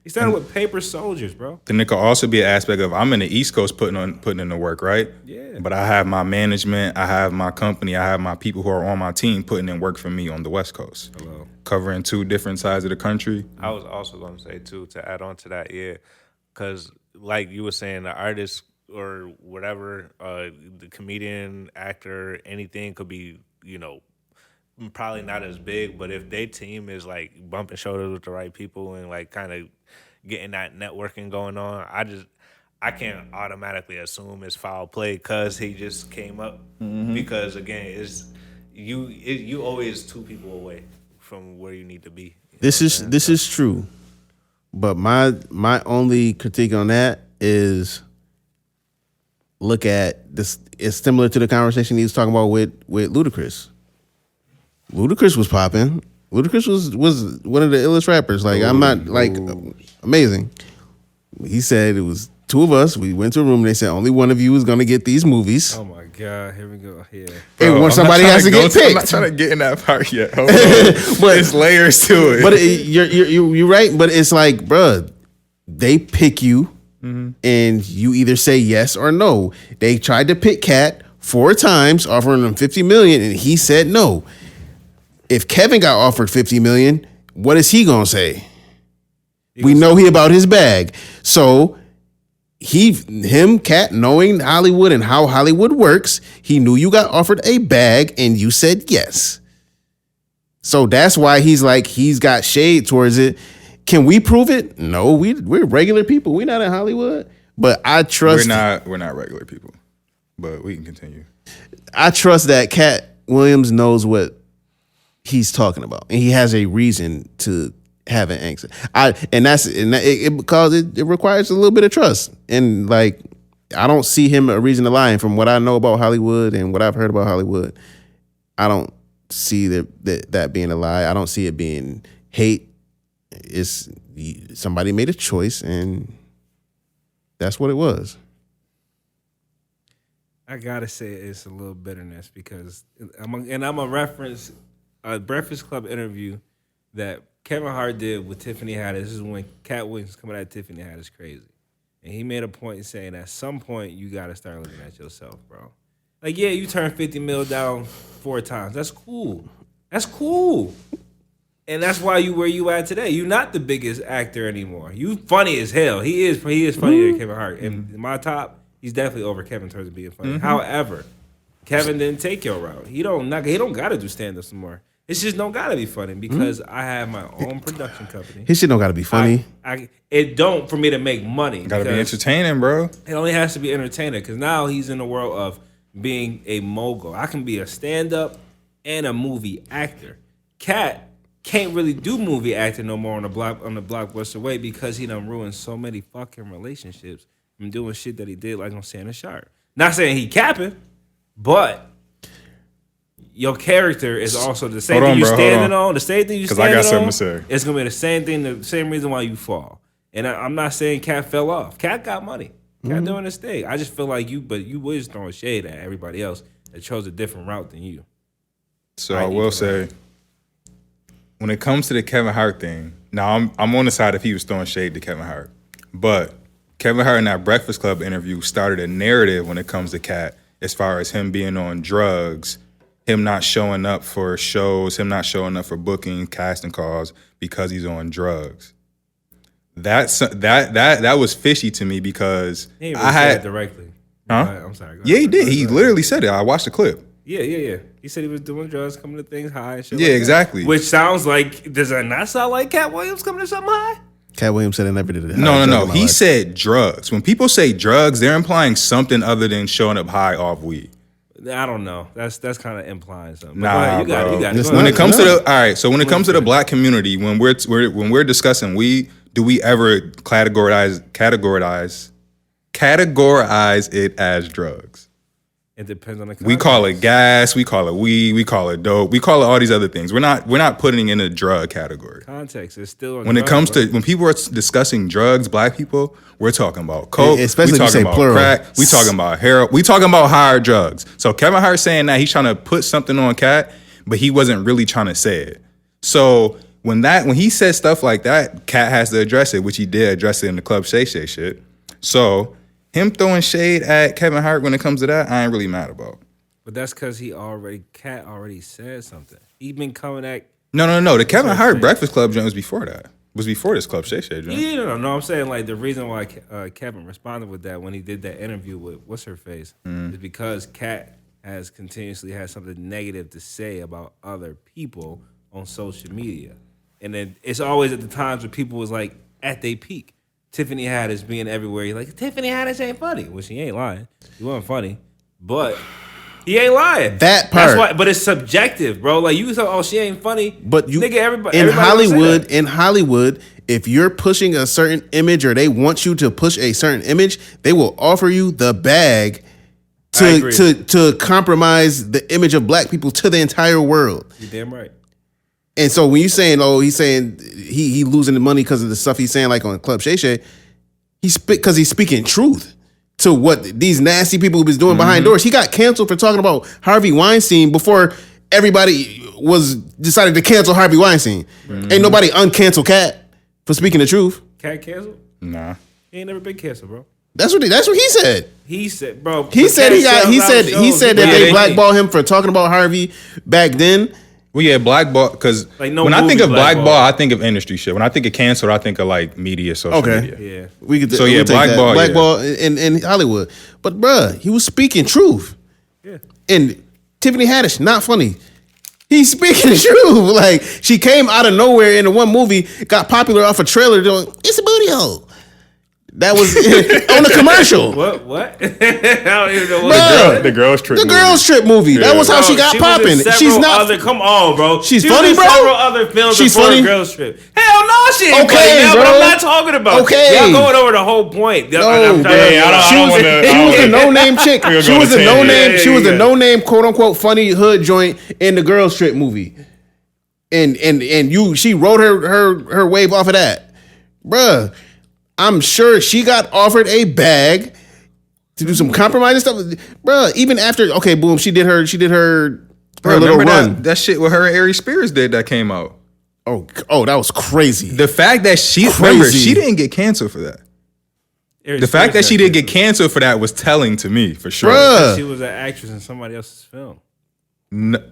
He started with Paper Soldiers, bro. Then it could also be an aspect of, I'm in the East Coast putting in the work, right? Yeah. But I have my management, I have my company, I have my people who are on my team putting in work for me on the West Coast. Hello. Covering 2 different sides of the country. I was also going to say, too, to add on to that, yeah, because like you were saying, the artist or whatever, the comedian, actor, anything could be, you know, probably not as big, but if their team is like bumping shoulders with the right people and like kind of getting that networking going on, I can't automatically assume it's foul play because he just came up. Mm-hmm. Because again, you always 2 people away from where you need to be. This is true, but my only critique on that is, look at this. It's similar to the conversation he was talking about with Ludacris. Ludacris was popping. Ludacris was one of the illest rappers. Like, I'm not like amazing. He said it was 2 of us. We went to a room and they said only one of you is gonna get these movies. Oh my God, here we go. Yeah. And when somebody has to get picked. I'm not trying to get in that part yet. Hold on. But it's layers to it. But you're right. But it's like, bruh, they pick you, and you either say yes or no. They tried to pick Katt 4 times, offering him $50 million, and he said no. If Kevin got offered $50 million, what is he gonna say? We know he about his bag. So Katt, knowing Hollywood and how Hollywood works, he knew you got offered a bag and you said yes. So that's why he's got shade towards it. Can we prove it? No, we're regular people. We're not in Hollywood. But I trust we're not regular people. But we can continue. I trust that Katt Williams knows what he's talking about, and he has a reason to have an answer. Because it requires a little bit of trust, and like, I don't see him a reason to lie. And from what I know about Hollywood and what I've heard about Hollywood, I don't see that being a lie. I don't see it being hate. It's somebody made a choice, and that's what it was. I gotta say it's a little bitterness because I'm a reference a Breakfast Club interview that Kevin Hart did with Tiffany Haddish. This is when Katt Williams coming at Tiffany Haddish crazy. And he made a point saying at some point you got to start looking at yourself, bro. Like, yeah, you turned 50 mil down 4 times. That's cool. That's cool. And that's why you where you at today. You're not the biggest actor anymore. You funny as hell. He is funnier than Kevin Hart. And in my top, he's definitely over Kevin in terms of being funny. Mm-hmm. However, Kevin didn't take your route. He don't got to do stand-ups anymore. It just don't gotta be funny because I have my own production company. His shit don't gotta be funny. It don't for me to make money. Gotta be entertaining, bro. It only has to be entertaining because now he's in the world of being a mogul. I can be a stand-up and a movie actor. Katt can't really do movie acting no more on the blockbuster way because he done ruined so many fucking relationships from doing shit that he did like on Shannon Sharpe. Not saying he capping, but your character is also the same thing you're standing on. The same thing you're standing on. Because I got something to say. It's gonna be the same thing. The same reason why you fall. And I'm not saying Katt fell off. Katt got money. Katt doing his thing. I just feel like you was throwing shade at everybody else that chose a different route than you. So I will say, when it comes to the Kevin Hart thing, now I'm on the side if he was throwing shade to Kevin Hart, but Kevin Hart in that Breakfast Club interview started a narrative when it comes to Katt as far as him being on drugs, him not showing up for shows, him not showing up for booking, casting calls because he's on drugs. That was fishy to me because he didn't really say it directly. Huh? I'm sorry. Yeah, he did. He literally said it. I watched the clip. Yeah. He said he was doing drugs, coming to things high and shit. Yeah, like exactly. That. Which sounds like, does that not sound like Katt Williams coming to something high? Katt Williams said he never did it. No. He said drugs. When people say drugs, they're implying something other than showing up high off weed. I don't know. That's kind of implying something. Nah, you got it. When it comes to the when it comes to the black community, when we're discussing weed, do we ever categorize it as drugs? It depends on the context. We call it gas, we call it weed, we call it dope, we call it all these other things. We're not putting it in a drug category. Context is still when it comes to when people are discussing drugs, black people, we're talking about coke, especially we talking about plural. crack, we talking about heroin, we talking about higher drugs. So Kevin Hart saying that he's trying to put something on Katt, but he wasn't really trying to say it. So when he says stuff like that, Katt has to address it, which he did address it in the Club Shay Shay shit. So him throwing shade at Kevin Hart when it comes to that, I ain't really mad about. But that's because Katt already said something. He been coming at... No. The Kevin Hart Breakfast Club joint was before that. Was before this Club Shay Shay joint. Yeah, no. I'm saying like the reason why Kevin responded with that when he did that interview with what's her face is because Katt has continuously had something negative to say about other people on social media, and then it's always at the times where people was like at their peak. Tiffany Haddish being everywhere. You're like, Tiffany Haddish ain't funny. Well, she ain't lying. He wasn't funny, but he ain't lying. That part. That's why, but it's subjective, bro. Like you can say, oh, she ain't funny. But you, nigga, everybody in Hollywood, if you're pushing a certain image or they want you to push a certain image, they will offer you the bag to compromise the image of black people to the entire world. You're damn right. And so when you're saying, he's saying he losing the money because of the stuff he's saying, like on Club Shay Shay, because he's speaking truth to what these nasty people was doing behind doors. He got canceled for talking about Harvey Weinstein before everybody was decided to cancel Harvey Weinstein. Ain't nobody uncancel Katt for speaking the truth. Katt canceled? Nah, he ain't never been canceled, bro. That's what he said. He said, bro. He said that they blackballed him for talking about Harvey back then. Well, yeah, blackball, because when I think of blackball, I think of industry shit. When I think of canceled, I think of like media, social media. Yeah. Blackball in Hollywood. But bruh, he was speaking truth. Yeah. And Tiffany Haddish, not funny. He's speaking truth. Like, she came out of nowhere in the one movie, got popular off a trailer doing, it's a booty hole. That was on the commercial. What? I don't even know what the girls trip. The girls trip movie. Yeah. That was how she got popping. She's not. Come on, bro. She's funny, bro. Several other films before funny. Girls trip. Hell no, she ain't funny. Now, but I'm not talking about. Okay, y'all going over the whole point. She was a no-name chick. She was a no-name. She was a no-name, quote unquote, funny hood joint in the girls trip movie. And she rode her wave off of that, bruh. I'm sure she got offered a bag to do some compromising stuff, bro. Even after, okay, boom, she did her little run. That shit with her and Aries Spears did that came out. Oh, that was crazy. The fact that remember, she didn't get canceled for that. The fact that she didn't get canceled for that was telling to me for sure. Bruh. She was an actress in somebody else's film.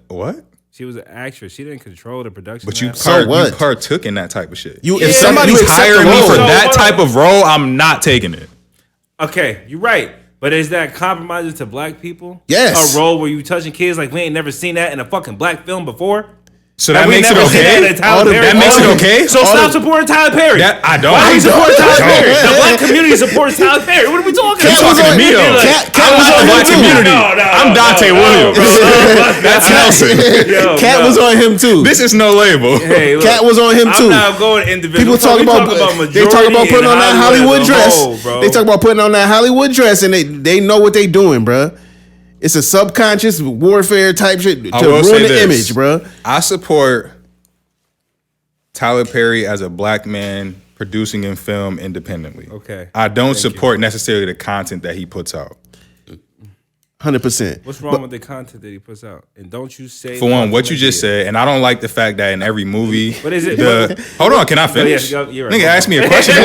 What? She was an actress. She didn't control the production. But you partook in that type of shit. If somebody's hiring me for that type of role, I'm not taking it. Okay, you're right. But is that compromising to black people? Yes. A role where you touching kids like we ain't never seen that in a fucking black film before? So that makes it okay? That makes it okay? So stop supporting Tyler Perry. I don't. Why do you support Tyler Perry? The black community supports Tyler Perry. What are we talking You're about? talking to me, though. Cat was on the black community. I'm Dante Williams. That's Nelson. Cat was on him too. This is no label. Hey, look, Cat was on him too. I'm not going individual. People talk about they talk about putting on that Hollywood dress. They talk about putting on that Hollywood dress, and they know what they doing, bruh. It's a subconscious warfare type shit to ruin the image, bruh. I support Tyler Perry as a black man producing in film independently. Okay. I don't support necessarily the content that he puts out. 100%. What's wrong with the content that he puts out? And don't you say for one, what you just said, and I don't like the fact that in every movie. What is it? Hold on, can I finish? Yeah, you're right. Nigga asked me a question.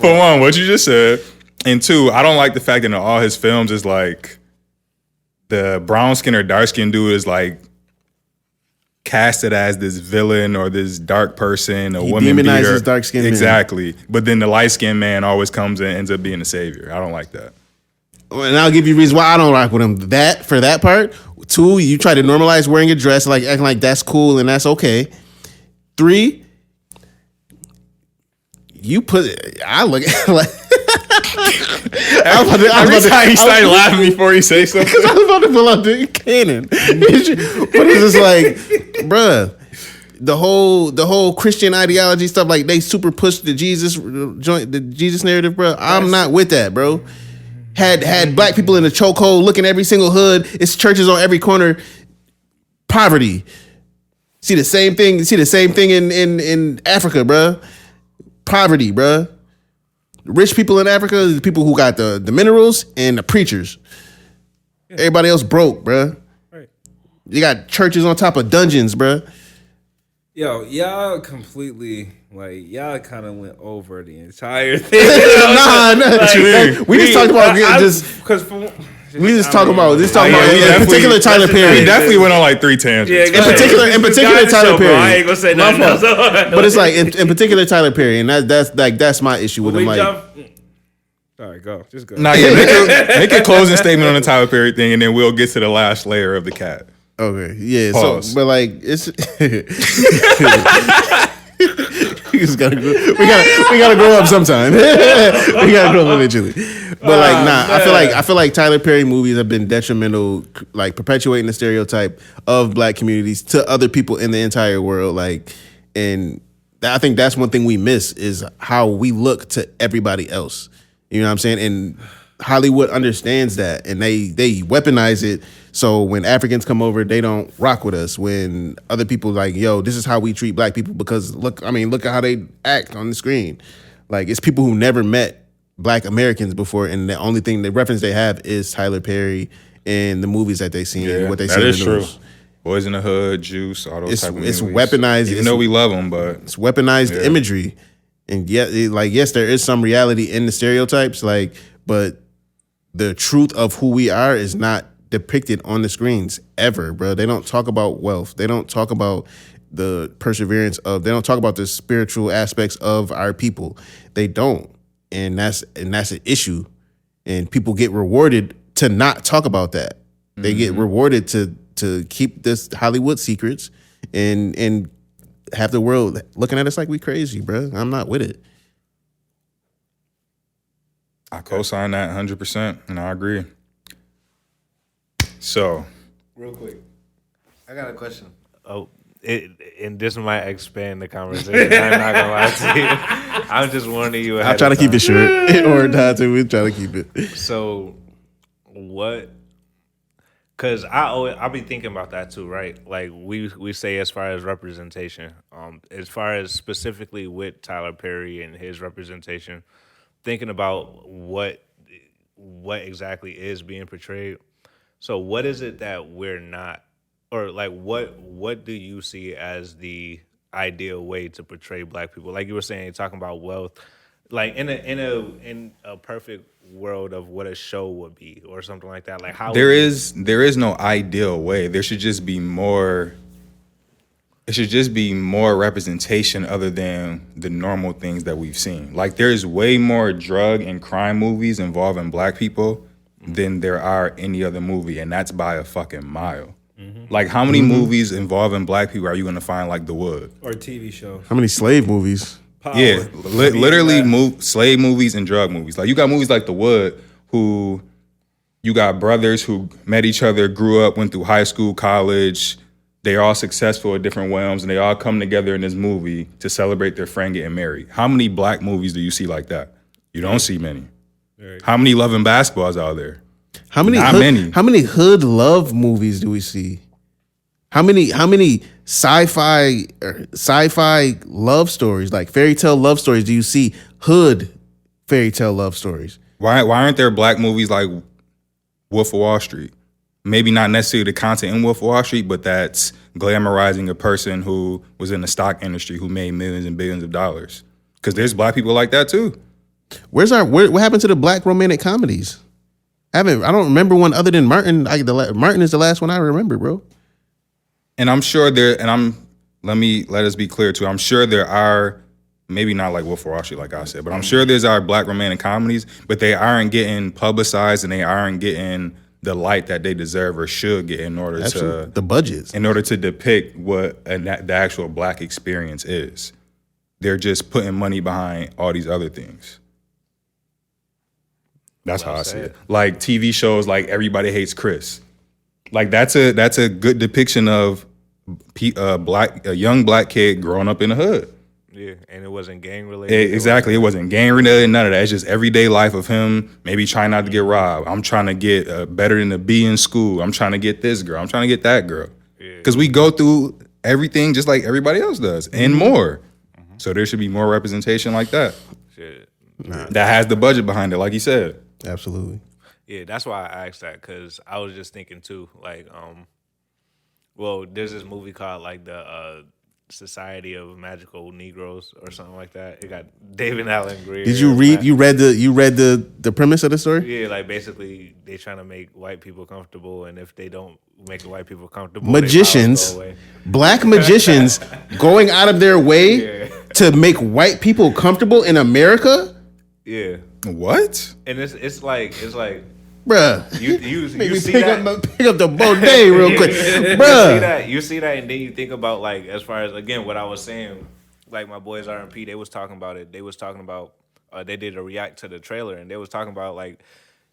For one, what you just said, and two, I don't like the fact that in all his films is like the brown skin or dark skin dude is like casted as this villain or this dark person, a woman beater. Demonizes dark skin. Exactly. But then the light skinned man always comes and ends up being the savior. I don't like that. And I'll give you reasons why I don't rock with him. That for that part. 2, you try to normalize wearing a dress, like acting like that's cool and that's okay. 3, you put. I look at like. Every time he started laughing before he say something, because I was about to pull out the cannon. But it's just like, bruh, the whole Christian ideology stuff, like they super push the Jesus joint, the Jesus narrative, bruh. I'm not with that, bro. Had black people in the chokehold, looking every single hood. It's churches on every corner. Poverty. See the same thing. In Africa, bruh. Poverty, bruh. Rich people in Africa is the people who got the minerals and the preachers. Yeah. Everybody else broke, bruh. Right. You got churches on top of dungeons, bruh. Yo, y'all completely, like, y'all kind of went over the entire thing. We just talked about in particular Tyler Perry. We definitely went on like 3 tangents. Yeah, in particular Tyler Perry. I ain't gonna say nothing else. But it's like in particular Tyler Perry, and that's my issue with him. Like, all right, go. Just go. Nah, yeah, make a closing statement on the Tyler Perry thing, and then we'll get to the last layer of the cat. Okay, yeah. Pause. So, but like, it's we gotta grow up sometime. We gotta grow up eventually. But like, I feel like Tyler Perry movies have been detrimental, like perpetuating the stereotype of black communities to other people in the entire world. Like, and I think that's one thing we miss is how we look to everybody else. You know what I'm saying? And Hollywood understands that, and they weaponize it. So when Africans come over, they don't rock with us. When other people like, yo, this is how we treat black people because look at how they act on the screen. Like, it's people who never met black Americans before, and the only thing, the reference they have is Tyler Perry and the movies that they seen and what they see in the news. That is true. Boys in the Hood, Juice, all those type of movies. It's weaponized. Even though we love them, but it's weaponized imagery. And yet, yes, there is some reality in the stereotypes, like, but the truth of who we are is not depicted on the screens ever, bro. They don't talk about wealth. They don't talk about the perseverance of. They don't talk about the spiritual aspects of our people. They don't, and that's an issue. And people get rewarded to not talk about that. They get rewarded to keep this Hollywood secrets and have the world looking at us like we crazy, bro. I'm not with it. I co-sign that 100%, and I agree. So, real quick, I got a question. Oh, and this might expand the conversation. I'm not gonna lie to you. I'm just warning you. I'll try to keep it short, or Dante, we'll try to keep it. So, what? Because I'll be thinking about that too, right? Like we say as far as representation, as far as specifically with Tyler Perry and his representation, thinking about what exactly is being portrayed. So what is it that we're not, or like what do you see as the ideal way to portray black people? Like you were saying, talking about wealth, like in a perfect world of what a show would be or something like that. Like how there is no ideal way. There should just be more. It should just be more representation other than the normal things that we've seen. Like there's way more drug and crime movies involving black people than there are any other movie, and that's by a fucking mile. Mm-hmm. Like, how many movies involving black people are you going to find like The Wood? Or TV shows. How many slave movies? Power. Yeah, literally slave movies and drug movies. Like, you got movies like The Wood, who you got brothers who met each other, grew up, went through high school, college. They're all successful in different realms, and they all come together in this movie to celebrate their friend getting married. How many black movies do you see like that? You don't see many. Right. How many Love and Basketballs out there? How many? Not hood, many. How many hood love movies do we see? How many sci-fi love stories, like fairy tale love stories, do you see? Hood fairy tale love stories. Why aren't there black movies like Wolf of Wall Street? Maybe not necessarily the content in Wolf of Wall Street, but that's glamorizing a person who was in the stock industry who made millions and billions of dollars. Because there's black people like that too. What happened to the black romantic comedies? I don't remember one other than Martin. Martin is the last one I remember, bro. And I'm sure let us be clear too. I'm sure there are, maybe not like Wolf of Wall Street, like I said, but I'm sure there's our black romantic comedies, but they aren't getting publicized and they aren't getting the light that they deserve or should get in order to the budgets, in order to depict what the actual black experience is. They're just putting money behind all these other things. That's how I see it. Like TV shows like Everybody Hates Chris. Like that's a good depiction of a young black kid growing up in the hood. Yeah, and it wasn't gang related. Exactly. It wasn't gang related, none of that. It's just everyday life of him maybe trying not to get robbed. I'm trying to get better than a B in school. I'm trying to get this girl. I'm trying to get that girl. Because we go through everything just like everybody else does and more. So there should be more representation like that. Shit. That has the budget behind it, like you said. Absolutely. Yeah, that's why I asked that, because I was just thinking too, like, well, there's this movie called like the Society of Magical Negroes or something like that. It got David Allen Greer. Did you read? You read the premise of the story? Yeah, like basically they trying to make white people comfortable, and if they don't make the white people comfortable, magicians, they go away. black magicians, going out of their way to make white people comfortable in America. Yeah. What? And it's like. Bruh, You see pick that? up the Baudet real quick, bruh. You see that, and then you think about, like, as far as again what I was saying, like my boys R&P, they was talking about it. They was talking about they did a react to the trailer, and they was talking about like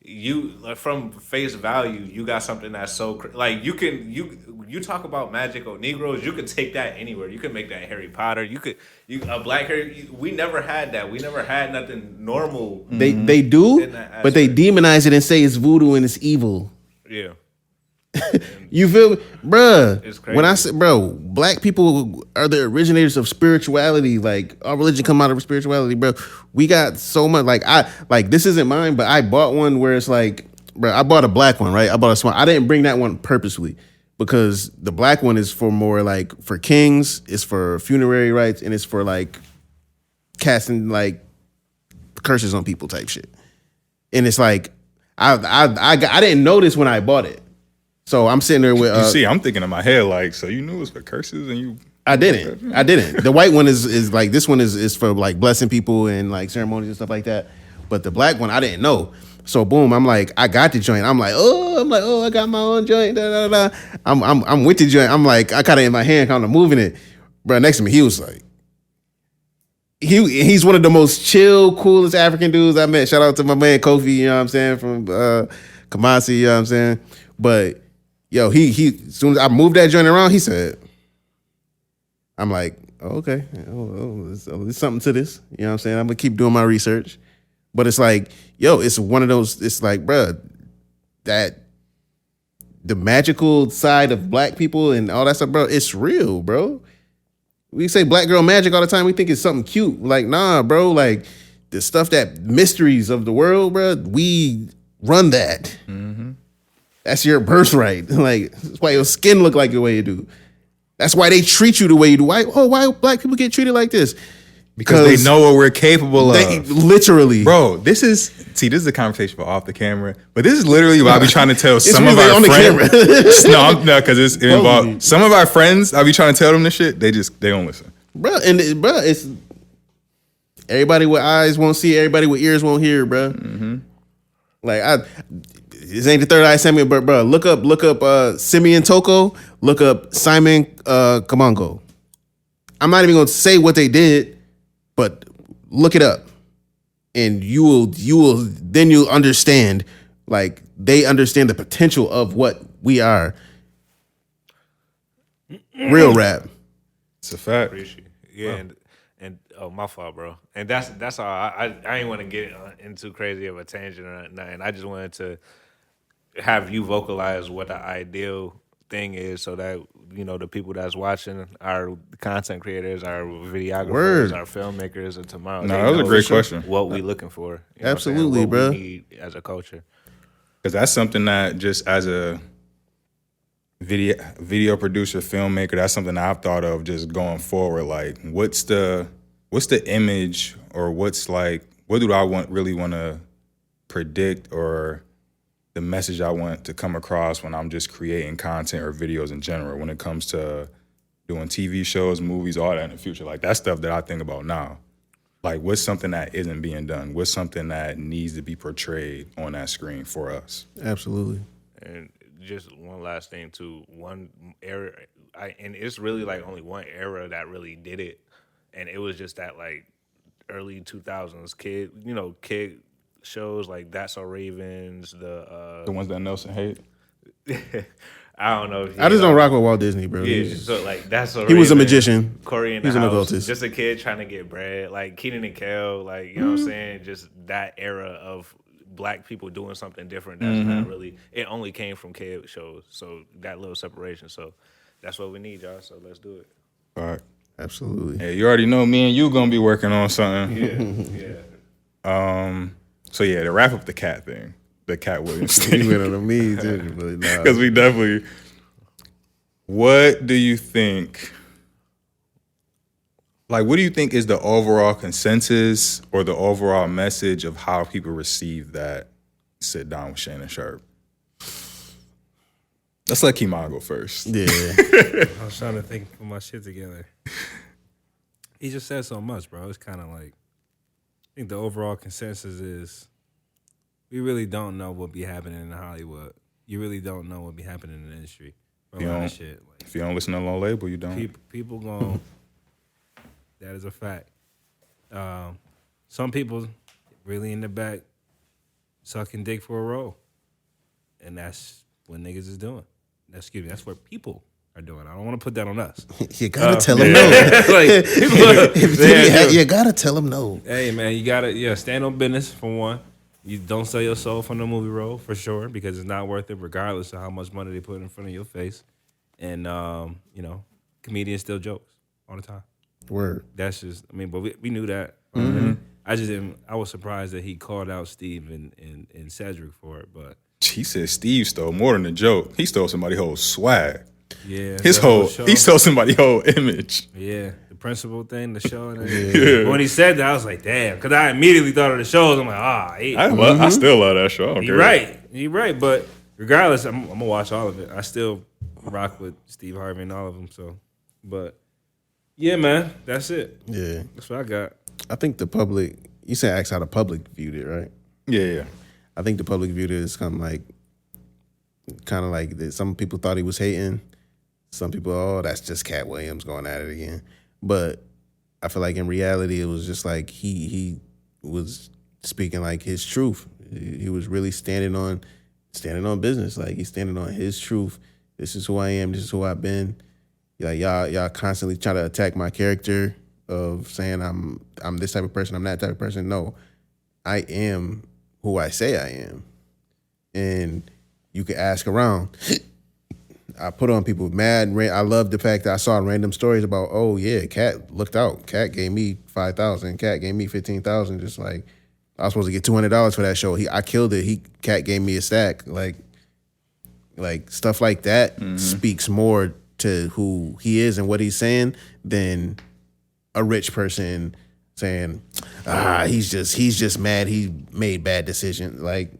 you from face value, you got something that's so like you talk about magical Negroes, you could take that anywhere. You could make that Harry Potter. A black Harry. We never had that. We never had nothing normal. They do, but they demonize it and say it's voodoo and it's evil. Yeah. You feel, bruh? It's crazy. When I say, bro, black people are the originators of spirituality. Like our religion come out of spirituality, bro. We got so much. Like this isn't mine, but I bought one where it's like, bro, I bought a black one, right? I bought a small. I didn't bring that one purposely because the black one is for more like for kings, it's for funerary rites, and it's for like casting like curses on people type shit. And it's like I didn't notice when I bought it. So I'm sitting there with. You see, I'm thinking in my head like, so you knew it was for curses and you. I didn't. The white one is like this one is for like blessing people and like ceremonies and stuff like that. But the black one I didn't know. So boom, I'm like, I got the joint. I'm like, I got my own joint. Da, da, da. I'm with the joint. I'm like, I got it in my hand, kind of moving it. Bro, next to me, he was like, he's one of the most chill, coolest African dudes I met. Shout out to my man Kofi, you know what I'm saying, from Kamasi, you know what I'm saying. But yo, he as soon as I moved that joint around, he said, I'm like, okay, there's something to this. You know what I'm saying? I'm gonna keep doing my research. But it's like, yo, it's one of those, it's like, bruh, that the magical side of black people and all that stuff, bro, it's real, bro. We say black girl magic all the time. We think it's something cute. Like, nah, bro, like the stuff that mysteries of the world, bro, we run that. Mm-hmm. That's your birthright. Like, that's why your skin look like the way it do. That's why they treat you the way you do. Why black people get treated like this? Because they know what we're capable of. Literally. Bro, this is a conversation for off the camera, but this is literally what I be trying to tell some of our on friends. The camera. No, because it's involved. Some of our friends, I be trying to tell them this shit, they don't listen. Bro, it's everybody with eyes won't see, everybody with ears won't hear, bro. Mm-hmm. Like this ain't the third eye Samuel, but bro, look up Simeon Toko, look up Simon Kamongo. I'm not even gonna say what they did, but look it up, and you'll understand. Like they understand the potential of what we are. Real rap. It's a fact. Appreciate it. Yeah, and oh, my fault, bro. And that's all. I ain't want to get into crazy of a tangent or nothing. I just wanted to have you vocalize what the ideal thing is, so that the people that's watching, our content creators, our videographers, our filmmakers, and tomorrow. No, that was a great question. What we looking for? Absolutely, what bro. We need as a culture. Because that's something that just as a video producer, filmmaker, that's something I've thought of just going forward. Like, what's the image, or what do I really want to predict, or the message I want to come across when I'm just creating content or videos in general, when it comes to doing TV shows, movies, all that in the future. Like, that's stuff that I think about now. Like, what's something that isn't being done? What's something that needs to be portrayed on that screen for us? Absolutely. And just one last thing too. One era, and it's really like only one era that really did it, and it was just that like early 2000s kid shows like That's So Ravens, the ones that Nelson hate. I don't know. If I just don't rock with Walt Disney, bro. Yeah, so like That's So he was a Ravens, magician. Corey in He's the an House, occultist. just a kid trying to get bread. Like Keenan and Kel, like you know what I'm saying. Just that era of Black people doing something different. That's not really. It only came from kid shows, so that little separation. So that's what we need, y'all. So let's do it. All right. Absolutely. Hey, you already know me and you gonna be working on something. Yeah. So yeah, to wrap up the Katt thing, the Katt Williams thing. He went on the me, too, but nah. Because we definitely. What do you think? Like, what do you think is the overall consensus or the overall message of how people receive that sit down with Shannon Sharpe? Let's let Kiman go first. Yeah. I was trying to think, put my shit together. He just said so much, bro. It's kind of like, I think the overall consensus is we really don't know what be happening in Hollywood. You really don't know what be happening in the industry. A lot of shit. Like, If you don't listen to Low Label, you don't. people going, that is a fact. Some people really in the back sucking dick for a role. And that's what niggas is doing. Excuse me, that's what people are doing. I don't want to put that on us. You gotta tell them no. You gotta tell them no. Hey, man, you gotta stand on business for one. You don't sell your soul for no movie role for sure, because it's not worth it, regardless of how much money they put in front of your face. And comedians still jokes all the time. Word. That's just, I mean, but we knew that. I was surprised that he called out Steve and Cedric for it, but He said Steve stole more than a joke. He stole somebody's whole swag. yeah, He stole somebody's whole image. Yeah, the principal thing, the show. And everything. When he said that, I was like, damn, because I immediately thought of the shows. I'm like, I still love that show. You're right. But regardless, I'm gonna watch all of it. I still rock with Steve Harvey and all of them. So, but yeah, man, that's it. Yeah. That's what I got. I think the public, you said ask how the public viewed it, right? Yeah. I think the public viewed it as kind of like that. Some people thought he was hating. Some people, oh, that's just Katt Williams going at it again. But I feel like in reality, it was just like he was speaking like his truth. He was really standing on business. Like he's standing on his truth. This is who I am. This is who I've been. Like y'all constantly try to attack my character of saying I'm this type of person. I'm that type of person. No, I am who I say I am. And you can ask around. I put on people mad. I love the fact that I saw random stories about, oh yeah, Katt looked out. Katt gave me $5,000. Katt gave me $15,000. Just like I was supposed to get $200 for that show. I killed it. Katt gave me a stack. Like stuff like that speaks more to who he is and what he's saying than a rich person saying, he's just mad he made bad decisions. Like,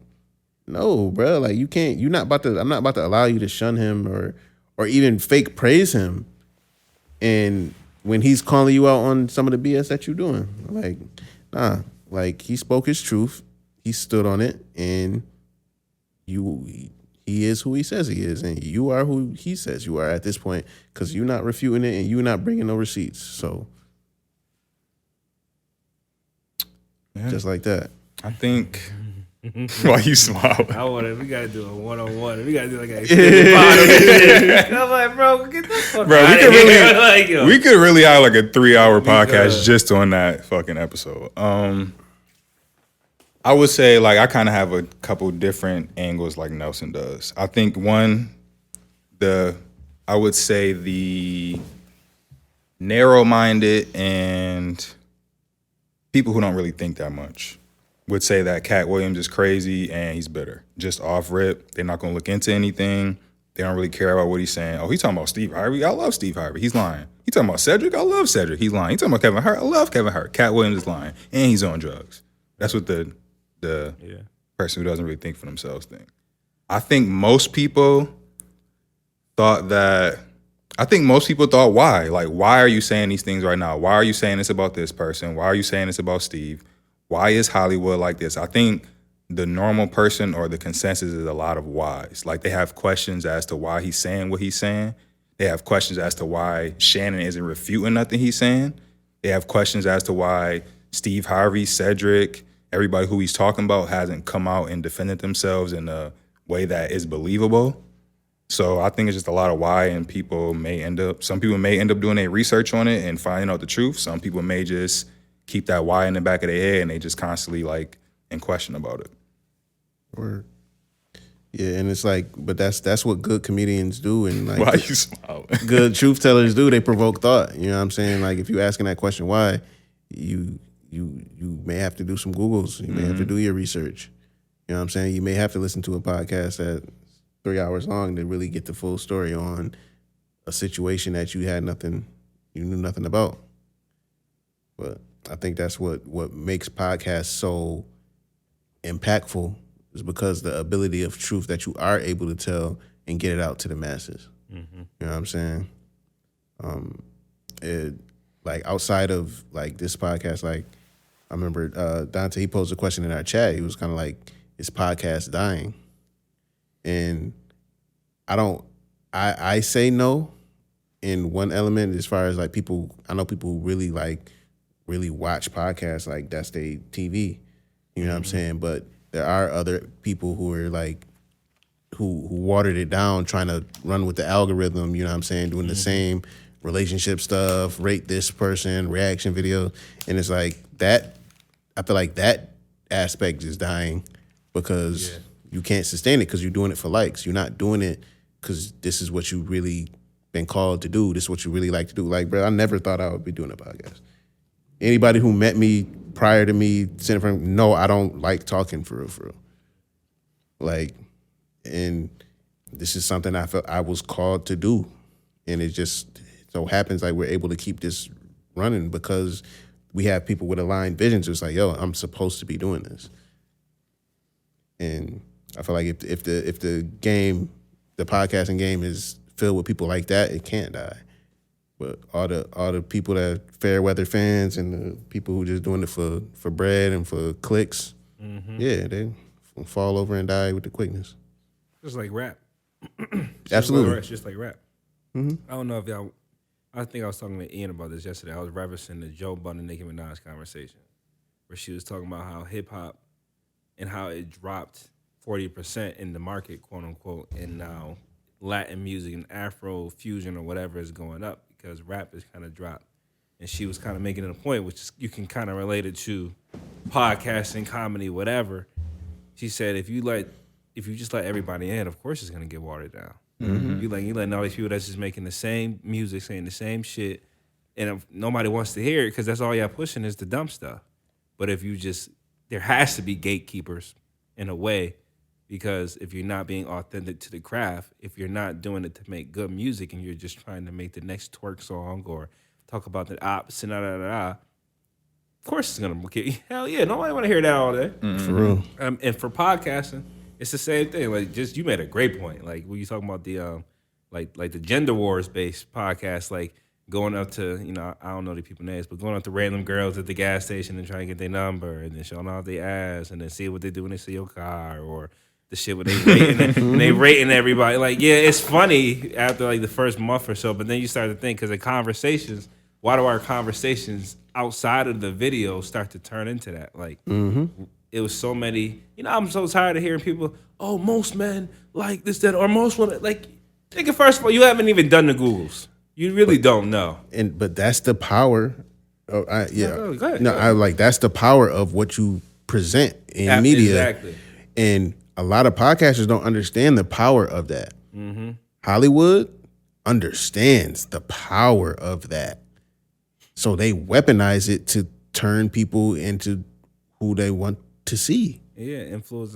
no, bro. Like I'm not about to allow you to shun him or even fake praise him. And when he's calling you out on some of the BS that you're doing, like, nah. Like he spoke his truth. He stood on it, and he is who he says he is, and you are who he says you are at this point, because you're not refuting it and you're not bringing no receipts. So, just like that. I think. Why you smiling? I want it. We gotta do a one-on-one. We gotta do like a extended pod. I'm like, bro, get the fuck Bro, out of here. Like, yo. we could really have like a 3-hour podcast just on that fucking episode. I would say like I kind of have a couple different angles like Nelson does. I think one, I would say the narrow-minded and people who don't really think that much would say that Katt Williams is crazy and he's bitter. Just off rip. They're not going to look into anything. They don't really care about what he's saying. Oh, he's talking about Steve Harvey. I love Steve Harvey. He's lying. He talking about Cedric. I love Cedric. He's lying. He talking about Kevin Hart. I love Kevin Hart. Katt Williams is lying. And he's on drugs. That's what the person who doesn't really think for themselves think. I think most people thought, why? Like, why are you saying these things right now? Why are you saying this about this person? Why are you saying this about Steve? Why is Hollywood like this? I think the normal person or the consensus is a lot of whys. Like, they have questions as to why he's saying what he's saying. They have questions as to why Shannon isn't refuting nothing he's saying. They have questions as to why Steve Harvey, Cedric, everybody who he's talking about hasn't come out and defended themselves in a way that is believable. So I think it's just a lot of why, and some people may end up doing their research on it and finding out the truth. Some people may just keep that why in the back of their head and they just constantly like in question about it. Word. Yeah, and it's like, but that's what good comedians do, and like why you smiling? Good truth tellers do. They provoke thought. You know what I'm saying? Like, if you're asking that question why, you may have to do some Googles. You may have to do your research. You know what I'm saying? You may have to listen to a podcast that's 3 hours long to really get the full story on a situation that you knew nothing about. But I think that's what makes podcasts so impactful, is because the ability of truth that you are able to tell and get it out to the masses. Mm-hmm. You know what I'm saying? Like, outside of like this podcast, like I remember Dante, he posed a question in our chat. He was kind of like, is podcast dying? And I say no in one element, as far as like I know people who really watch podcasts, like that's their TV. You know what I'm saying? But there are other people who are like, who watered it down, trying to run with the algorithm, you know what I'm saying, doing the same relationship stuff, rate this person, reaction video. And it's like that, I feel like that aspect is dying because you can't sustain it because you're doing it for likes. You're not doing it because this is what you really been called to do. This is what you really like to do. Like, bro, I never thought I would be doing a podcast. Anybody who met me prior to me sitting in front, no, I don't like talking for real. Like, and this is something I felt I was called to do. And it just so happens like we're able to keep this running because we have people with aligned visions. It's like, yo, I'm supposed to be doing this. And I feel like if the podcasting game is filled with people like that, it can't die. But all the people that fair weather fans and the people who just doing it for bread and for clicks, they fall over and die with the quickness. Just like rap. Absolutely. It's just like rap. Mm-hmm. I don't know if y'all, I think I was talking to Ian about this yesterday. I was referencing the Joe Budden, Nicki Minaj conversation where she was talking about how hip-hop and how it dropped 40% in the market, quote unquote, and now Latin music and Afro fusion or whatever is going up because rap is kind of dropped. And she was kind of making it a point, which is, you can kind of relate it to podcasting, comedy, whatever. She said, if you just let everybody in, of course it's gonna get watered down. Mm-hmm. You letting all these people that's just making the same music, saying the same shit, and if nobody wants to hear it because that's all y'all pushing is the dumb stuff. But if you just, there has to be gatekeepers in a way, because if you're not being authentic to the craft, if you're not doing it to make good music and you're just trying to make the next twerk song or talk about the ops and of course it's gonna get, hell yeah, nobody want to hear that all day. Mm-hmm. For real. And for podcasting, it's the same thing. Like, just, you made a great point. Like, when you talking about the like the gender wars based podcast, like going up to, I don't know the people's names, but going up to random girls at the gas station and trying to get their number and then showing off their ass and then see what they do when they see your car, or the shit where they rating it, and they rating everybody. Like, yeah, it's funny after like the first month or so, but then you start to think, because the conversations, why do our conversations outside of the video start to turn into that? Like, it was so many. You know, I'm so tired of hearing people, oh, most men like this, that, or most women like. Nigga, first of all, you haven't even done the Googles. You really don't know. But that's the power. Go ahead. I like that's the power of what you present in media. Exactly. And a lot of podcasters don't understand the power of that. Hollywood understands the power of that. So they weaponize it to turn people into who they want to see. Yeah, influence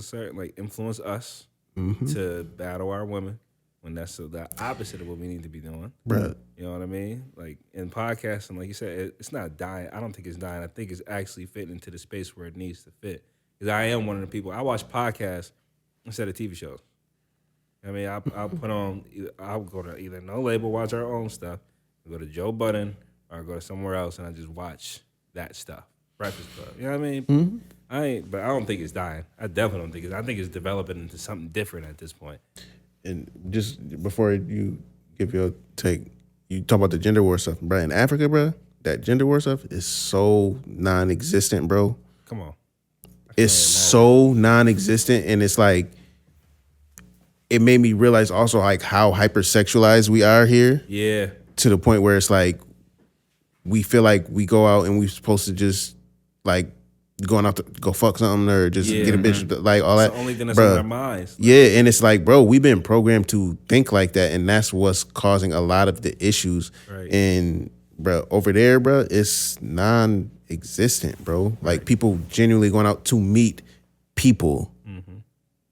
us to battle our women when that's the opposite of what we need to be doing. Bruh. You know what I mean? Like in podcasting, like you said, it's not dying. I don't think it's dying. I think it's actually fitting into the space where it needs to fit. Because I am one of the people, I watch podcasts instead of TV shows. I mean, I'll put on, I'll go to either No Label, watch our own stuff, I'll go to Joe Budden, or I'll go to somewhere else and I just watch that stuff. Breakfast Club. You know what I mean? But I don't think it's dying. I definitely don't think it's. I think it's developing into something different at this point. And just before you give your take, you talk about the gender war stuff, bro. In Africa, bro, that gender war stuff is so non-existent, bro. Come on. It's so non-existent, and it's like, it made me realize also like how hypersexualized we are here. Yeah. To the point where it's like, we feel like we go out and we're supposed to just like going out to go fuck something or just get a bitch, like all It's that. the only thing that's Bruh. in our minds. Yeah, and it's like, bro, we've been programmed to think like that, and that's what's causing a lot of the issues. Right. And bro, over there, bro, it's non-existent, bro. Like people genuinely going out to meet people.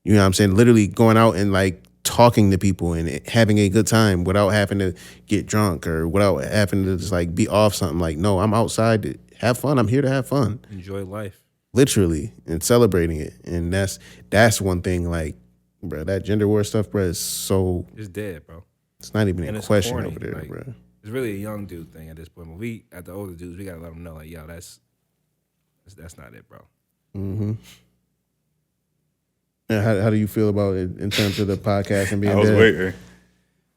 You know what I'm saying? Literally going out and like talking to people and having a good time without having to get drunk or without having to just like be off something. Like, no, I'm outside to have fun. I'm here to have fun. Enjoy life. Literally, and celebrating it. And that's one thing, like, bro, that gender war stuff, bro, is so... It's dead, bro. It's not even And a it's question corny, over there, like, bro. It's really a young dude thing at this point. But we, at the older dudes, we got to let them know, like, yo, that's not it, bro. And how do you feel about it in terms of the podcast and being I was dead? waiting.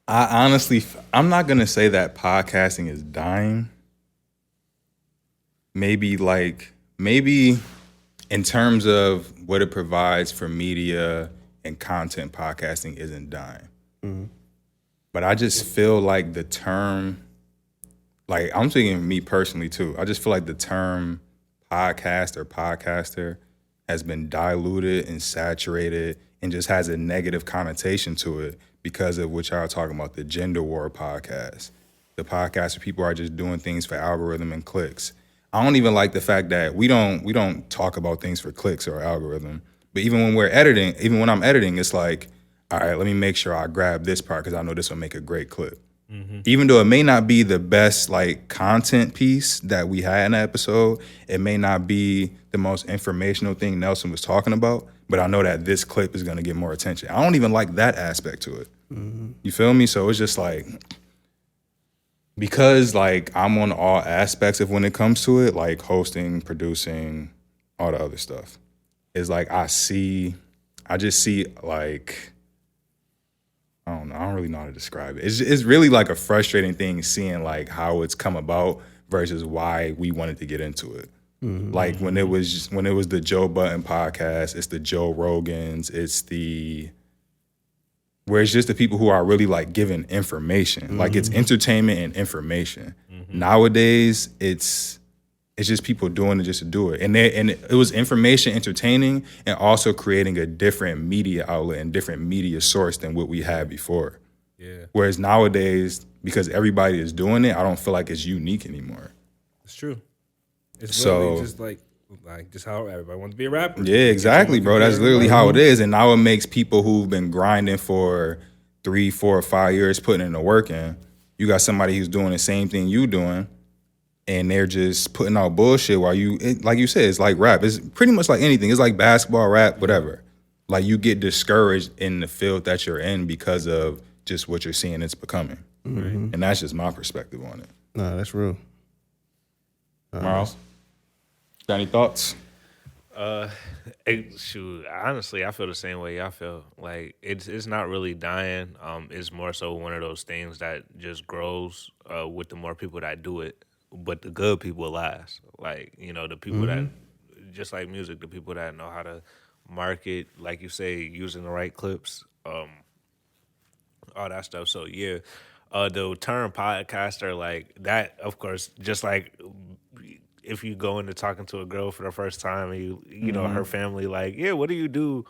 I honestly, I'm not going to say that podcasting is dying. Maybe in terms of what it provides for media and content, podcasting isn't dying. But I just feel like the term, like I'm speaking me personally too, I just feel like the term podcast or podcaster has been diluted and saturated and just has a negative connotation to it because of what y'all are talking about, the gender war podcast. The podcast where people are just doing things for algorithm and clicks. I don't even like the fact that we don't talk about things for clicks or algorithm. But even when I'm editing, it's like, all right, let me make sure I grab this part because I know this will make a great clip. Even though it may not be the best like content piece that we had in the episode, it may not be the most informational thing Nelson was talking about, but I know that this clip is going to get more attention. I don't even like that aspect to it. You feel me? So it's just like, because like I'm on all aspects of when it comes to it, like hosting, producing, all the other stuff. It's like I just see like, I don't know. I don't really know how to describe it. It's really like a frustrating thing seeing like how it's come about versus why we wanted to get into it. Like when it was the Joe Budden podcast, it's the Joe Rogans, where it's just the people who are really like giving information. Like it's entertainment and information. Nowadays, it's just people doing it just to do it. And it was information, entertaining, and also creating a different media outlet and different media source than what we had before. Yeah. Whereas nowadays, because everybody is doing it, I don't feel like it's unique anymore. It's true. It's So- literally just like just how everybody wants to be a rapper. Yeah, exactly, bro. That's literally how it is. And now it makes people who've been grinding for 3, 4, or 5 years, putting in the work in. You got somebody who's doing the same thing you doing, and they're just putting out bullshit while like you said, it's like rap. It's pretty much like anything. It's like basketball, rap, whatever. Like you get discouraged in the field that you're in because of just what you're seeing it's becoming. And that's just my perspective on it. No, that's real. Miles, got any thoughts? Shoot, honestly, I feel the same way y'all feel. Like it's not really dying. It's more so one of those things that just grows with the more people that do it. But the good people last. Like, you know, the people that just like music, the people that know how to market, like you say, using the right clips, all that stuff. So yeah, the term podcaster, like that, of course, just like if you go into talking to a girl for the first time and you know, her family like, yeah, what do you do?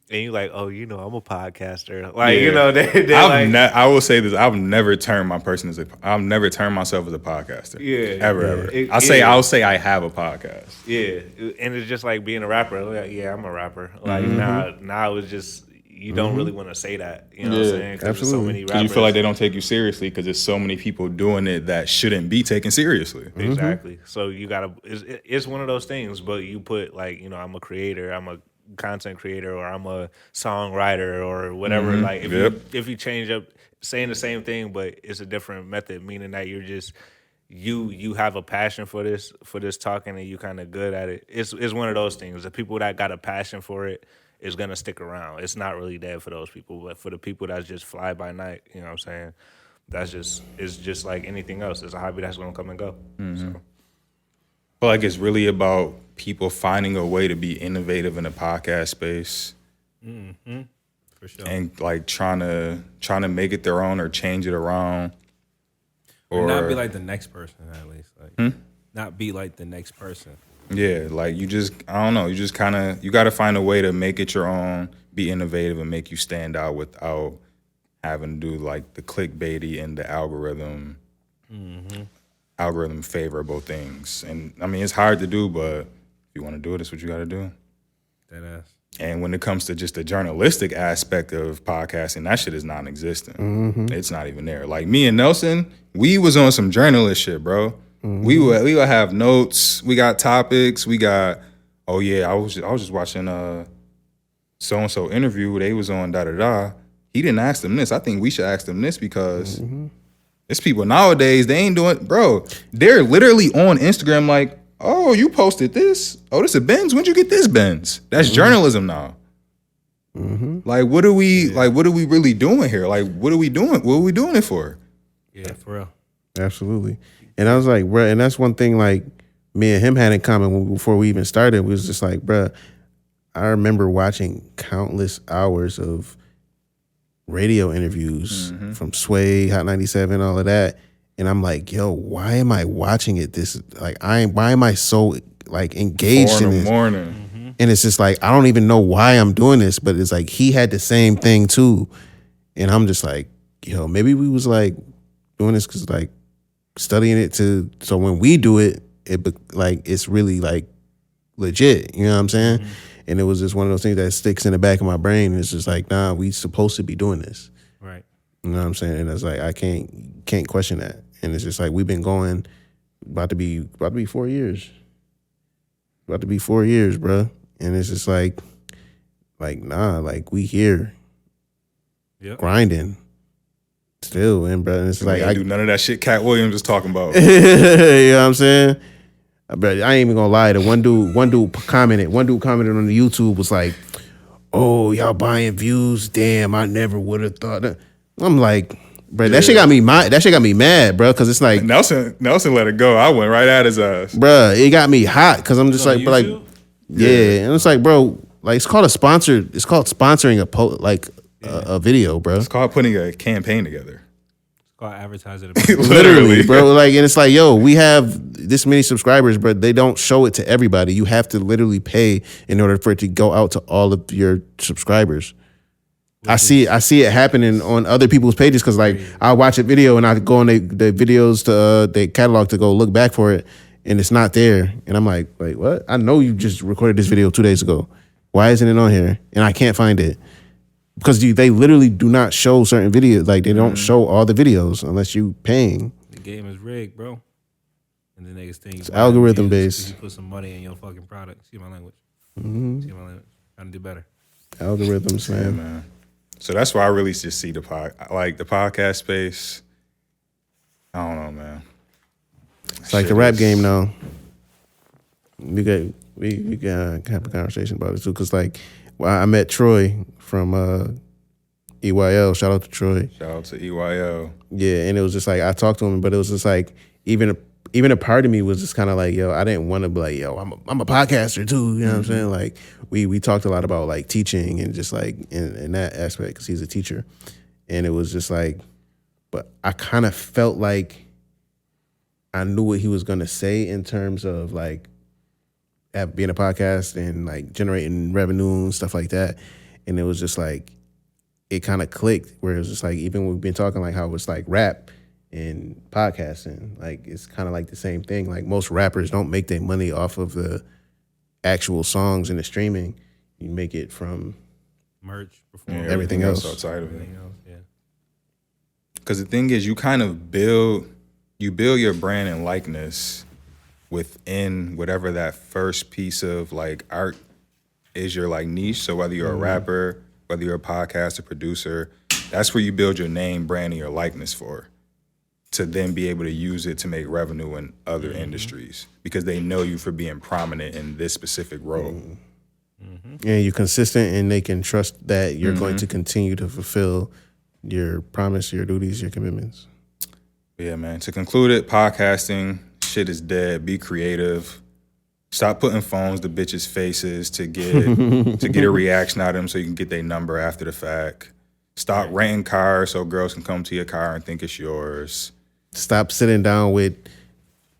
And you like, oh, you know, I'm a podcaster. Like, you know, they're like, I will say this: I've never turned myself as a podcaster. Yeah, ever. yeah. I'll say I have a podcast. Yeah, and it's just like being a rapper. Like, yeah, I'm a rapper. Like now it's just you don't really want to say that. You know what I'm saying? 'Cause there's so many rappers. Because you feel like they don't take you seriously because there's so many people doing it that shouldn't be taken seriously. Exactly. So you gotta. It's one of those things. But you put like, you know, I'm a creator. I'm a content creator, or I'm a songwriter, or whatever. Like if you change up saying the same thing, but it's a different method, meaning that you're just. You have a passion for this talking, and you kind of good at it. It's one of those things. The people that got a passion for it is gonna stick around. It's not really dead for those people, but for the people that's just fly by night, you know what I'm saying? It's just like anything else. It's a hobby that's gonna come and go. So. But like it's really about people finding a way to be innovative in the podcast space. For sure. And like trying to make it their own or change it around. Or not be like the next person, at least. Like not be like the next person. Yeah, like you just, I don't know, you just kind of, you got to find a way to make it your own, be innovative, and make you stand out without having to do like the clickbaity and the algorithm favorable things. And I mean, it's hard to do, but if you want to do it, it's what you got to do. That ass. And when it comes to just the journalistic aspect of podcasting, that shit is non-existent. It's not even there. Like me and Nelson, we was on some journalist shit, bro. We would have notes. We got topics. We got. Oh yeah, I was just watching so and so interview. They was on da da da. He didn't ask them this. I think we should ask them this because it's people nowadays. They ain't doing, bro. They're literally on Instagram like, oh, you posted this. Oh, this is a Benz. When'd you get this Benz? That's journalism now. Like, what are we really doing here? Like, what are we doing? What are we doing it for? Yeah, for real. Absolutely. And I was like, bruh, and that's one thing like me and him had in common before we even started. We was just like, bruh, I remember watching countless hours of radio interviews from Sway, Hot 97, all of that. And I'm like, yo, why am I watching it? Why am I so like engaged in this? 4 a.m. And it's just like, I don't even know why I'm doing this, but it's like he had the same thing too. And I'm just like, yo, maybe we was like doing this because like studying it so when we do it, it's really like legit. You know what I'm saying? And it was just one of those things that sticks in the back of my brain. It's just like, nah, we supposed to be doing this. Right. You know what I'm saying? And it's like I can't question that. And it's just like we've been going about to be 4 years. About to be 4 years, bro. And it's just like nah, like we here. Yep. Grinding. Still, and bro, and it's like I do none of that shit Katt Williams was talking about. You know what I'm saying? But I ain't even gonna lie. One dude commented on the YouTube was like, "Oh, y'all buying views? Damn, I never would have thought that." I'm like, bro, that shit got me mad, bro, because it's like Nelson let it go. I went right at his ass, bro. It got me hot because I'm just like, but like, yeah, and it's like, bro, like it's called sponsoring a video, bro. It's called putting a campaign together. It's called advertising. Literally, bro. Like, and it's like, yo, we have this many subscribers, but they don't show it to everybody. You have to literally pay in order for it to go out to all of your subscribers. I see it happening on other people's pages because, like, I watch a video and I go on the videos to the catalog to go look back for it, and it's not there. And I'm like, wait, what? I know you just recorded this video 2 days ago. Why isn't it on here? And I can't find it. Because they literally do not show certain videos. Like, they don't show all the videos unless you paying. The game is rigged, bro. And the niggas think it's algorithm based. You put some money in your fucking product. See my language. See my language. Trying to do better. Algorithms, man. So that's why I really just see the podcast space. I don't know, man. It's like the rap game now. You got We can have a conversation about it too, because like, I met Troy from EYL. Shout out to Troy. Shout out to EYL. Yeah, and it was just like I talked to him, but it was just like even a part of me was just kind of like, yo, I didn't want to be like, yo, I'm a podcaster too. You know what I'm saying? Like we talked a lot about like teaching and just like in that aspect, because he's a teacher, and it was just like, but I kind of felt like I knew what he was gonna say in terms of like being a podcast and like generating revenue and stuff like that, and it was just like it kind of clicked where it was just like, even we've been talking like how it's like rap and podcasting, like it's kind of like the same thing. Like most rappers don't make their money off of the actual songs and the streaming. You make it from merch, performance, everything else outside of it. Yeah. Because the thing is, you kind of build your brand and likeness within whatever that first piece of like art is your like niche. So whether you're a rapper, whether you're a podcaster, producer, that's where you build your name, brand, and your likeness for, to then be able to use it to make revenue in other industries, because they know you for being prominent in this specific role. and you're consistent, and they can trust that you're going to continue to fulfill your promise, your duties, your commitments. Yeah, man. To conclude it, podcasting, shit is dead. Be creative. Stop putting phones to bitches' faces to get a reaction out of them so you can get their number after the fact. Stop renting cars so girls can come to your car and think it's yours. Stop sitting down with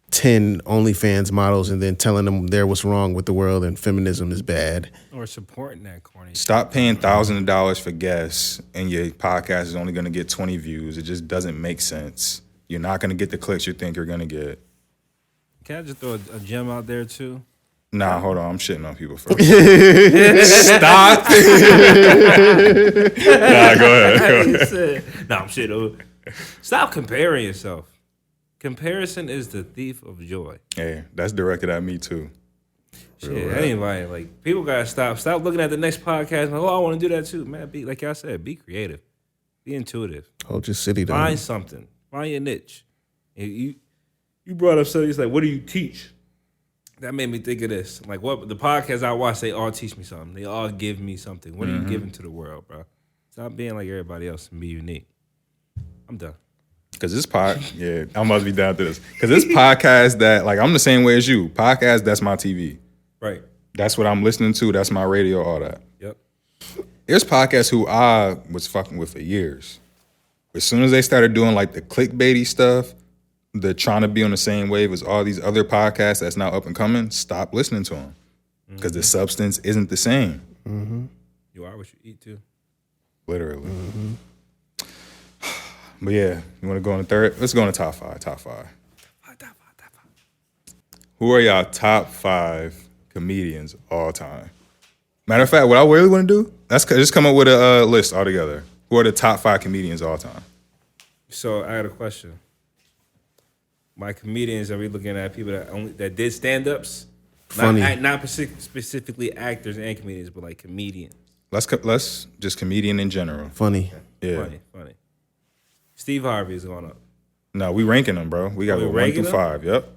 10 OnlyFans models and then telling them they're what's wrong with the world and feminism is bad. Or supporting that corny. Stop paying thousands of dollars for guests and your podcast is only going to get 20 views. It just doesn't make sense. You're not going to get the clicks you think you're going to get. Can I just throw a gem out there too? Nah, hold on. I'm shitting on people first. Stop. Nah, go ahead. Nah, I'm shitting. Stop comparing yourself. Comparison is the thief of joy. Hey, that's directed at me too. Shit, anybody, like, people gotta stop looking at the next podcast and like, oh, I want to do that too, man. Be like y'all said, be creative, be intuitive, Hold your city down. find something, find your niche. And you brought up something. It's like, what do you teach? That made me think of this. Like, what the podcasts I watch, they all teach me something. They all give me something. What are you giving to the world, bro? Stop being like everybody else and be unique. I'm done. Cause this yeah, I must be down to this. Cause this podcast that, like, I'm the same way as you. Podcast, that's my TV. Right. That's what I'm listening to. That's my radio, all that. Yep. There's podcasts who I was fucking with for years. As soon as they started doing like the clickbaity stuff, the trying to be on the same wave as all these other podcasts that's now up and coming, stop listening to them. Because the substance isn't the same. You are what you eat too. Literally. But yeah, you want to go on the third? Let's go on the top five. Top five. Who are y'all top 5 comedians all time? Matter of fact, what I really want to do, let's just come up with a list altogether. Who are the top 5 comedians all time? So I got a question. My comedians, are we looking at people that did stand-ups? Funny. Not specifically actors and comedians, but like comedians. Let's just comedian in general. Funny. Yeah. Funny. Steve Harvey is going up. No, we ranking them, bro. We got to go 1 through 5. Yep.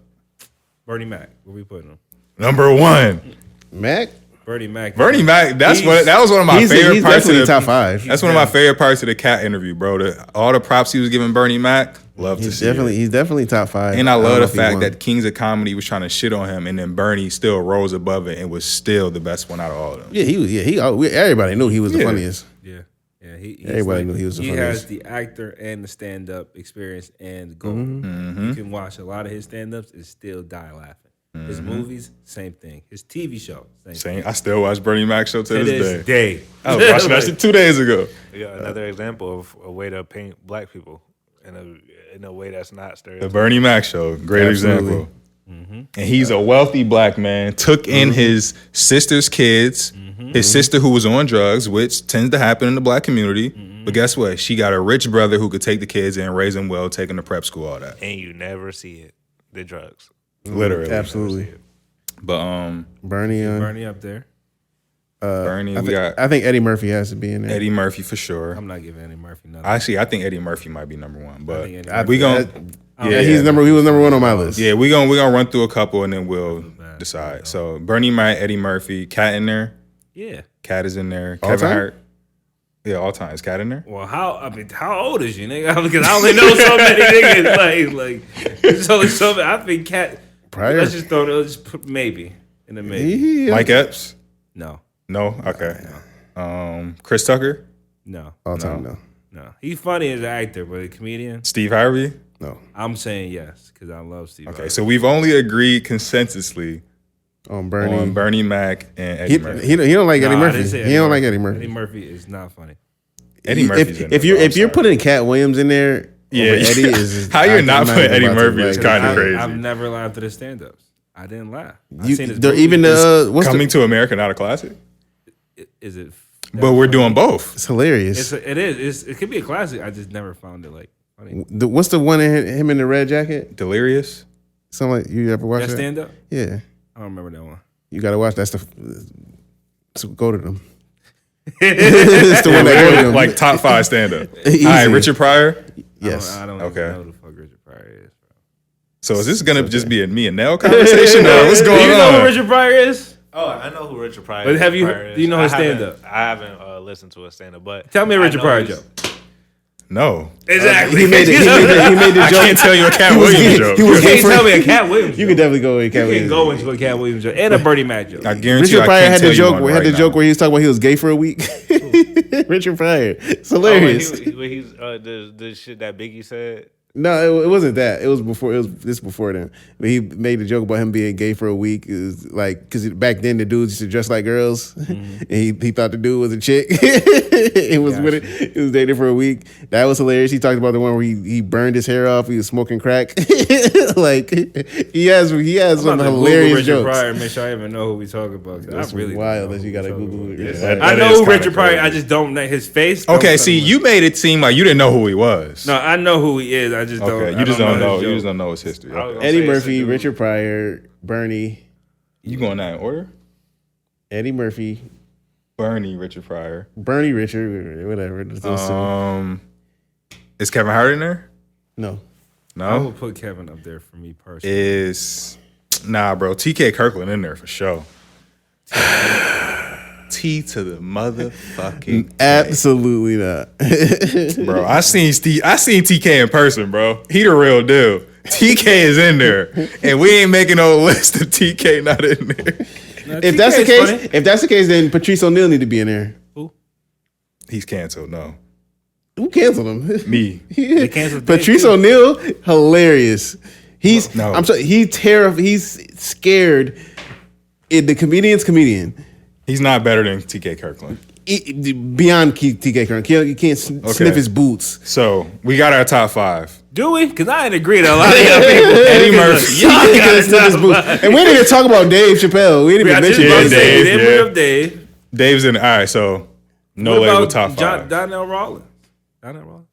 Bernie Mac, where we putting him? Number 1. Mac? Bernie Mac. That was one of my favorite parts of definitely the top 5. That's one of my favorite parts of the Katt interview, bro. All the props he was giving Bernie Mac, love to see it. He's definitely top 5. And I love don't know the if he fact won. that Kings of Comedy was trying to shit on him, and then Bernie still rose above it and was still the best one out of all of them. everybody knew he was the funniest. Yeah. He's Everybody knew he was the He funniest. has the actor and the stand-up experience and the goal. Mm-hmm. You can watch a lot of his stand-ups and still die laughing. His movies, same thing. His TV show, same thing. I still watch Bernie Mac show to this day. I was watching that shit 2 days ago. Yeah, another example of a way to paint black people in a way that's not The stereotypical. Bernie Mac show, great example. And he's a wealthy black man, took in his sister's kids, his sister who was on drugs, which tends to happen in the black community. But guess what? She got a rich brother who could take the kids and raise them well, take them to prep school, all that. And you never see it. The drugs. Literally. Absolutely. But Bernie up there. Bernie, I think Eddie Murphy has to be in there. Eddie Murphy for sure. I'm not giving Eddie Murphy nothing. Actually, I think Eddie Murphy might be number 1. But think Eddie we gonna He was number 1 on my list. he was number 1 on my list. Yeah, we gonna run through a couple and then we'll decide. So Bernie Mac, Eddie Murphy, Katt in there. Yeah. Katt is in there. All Kevin time? Hart. Yeah, all time. Is Katt in there? Well, how old is you, nigga? Because I only know so many niggas. Like, there's only so many. I think Katt. Pryor. Let's just put maybe in the maybe. Mike Epps? No. No? Okay. Chris Tucker? All time, no. No. He's funny as an actor, but a comedian. Steve Harvey? No. I'm saying yes because I love Steve. Okay, Harvey. so we've only agreed consensusly On Bernie. on Bernie Mac and Eddie Murphy. He don't like Eddie Nah, I Murphy. didn't say He don't like Eddie Murphy. Eddie Murphy is not funny. Eddie Murphy's in If there, bro. if you're putting Katt Williams in there, Yeah, over Eddie is how you're I'm not putting even Eddie about to, Murphy like, is kind of crazy. I've never laughed at his stand-ups. I didn't laugh. I've You, seen his there- movie. even the what's Coming the, to America, not a classic. Is it? But we're doing both. it's hilarious. It is. It could be a classic. I just never found it like funny. What's the one in him in the red jacket? Delirious. Something like you ever watch That that? stand-up? Yeah, I don't remember that one. you gotta watch. That's so go to them. It's the one that go to them. Like top 5 stand up. All Easy. right, Richard Pryor. Yes. I don't Okay. even know who the fuck Richard Pryor is. Bro. So is this gonna just be a me and Nell conversation or what's Do going you know who on? Richard Pryor is? Oh, I know who Richard Pryor But is. have you- Pryor do you know is. his I haven't- stand-up? I haven't listened to a stand-up, but Tell me a I Richard know Pryor he's- joke. No. Exactly. He made it. He made the I joke. can't tell you a Cat was- Williams joke. he was- You can't for- tell me a Katt Williams. You joke. could definitely go with Katt You Williams. can go into a Katt Williams joke and a Bernie Mac joke. I guarantee Richard you I Pryor can't had tell the you joke. one Had right the now. joke where he was talking about he was gay for a week. Richard Pryor. It's Oh, hilarious. when he's the shit that Biggie said. No, it wasn't that. It was before. It was this before then. But he made the joke about him being gay for a week. It was like because back then the dudes used to dress like girls, and he thought the dude was a chick. It was with it. He was dating for a week. That was hilarious. He talked about the one where he burned his hair off. He was smoking crack. Like he has I'm some about to Google hilarious Richard jokes. Pryor and make sure I even know who we talking about. 'Cause That's I really wild don't that know you gotta who we Google talking it. about. That- I that know is who kinda Richard Pryor. crazy. I just don't know his face. don't Okay, tell see, me. you made it seem like you didn't know who he was. No, I know who he is. I just don't. Okay, I you just don't know. his You joke. just don't know his history. I was Okay. gonna Eddie say it's a Murphy, dude. Richard Pryor, Bernie, You going that in order? Eddie Murphy, Bernie, Richard Pryor. Bernie, Richard, whatever. Those two. Is Kevin Hart in there? No. I No. would put Kevin up there for me personally. Is bro. TK Kirkland in there for sure. T to the motherfucking Absolutely not. bro. I seen TK in person, bro. He the real deal. TK is in there, and we ain't making no list of TK not in there. If that's the case, then Patrice O'Neal need to be in there. He's canceled. No, Who canceled him? me. They canceled Dave, Patrice too. O'Neal, hilarious. He's No. I'm sorry, he's scared. The comedian's comedian. He's not better than TK Kirkland. Beyond TK Curran. You can't sniff his boots. So we got our top 5. Do we? Because I ain't agree to a lot of y'all people. Eddie Murphy. Y'all He got can't it sniff his top boots. five. And we didn't even talk about Dave Chappelle. We didn't I even just mention about to Dave. say, Dave, they yeah. bring up Dave. Dave's in. All right, so no What label about top 5. Donnell Rawlins? Donnell Rawlins?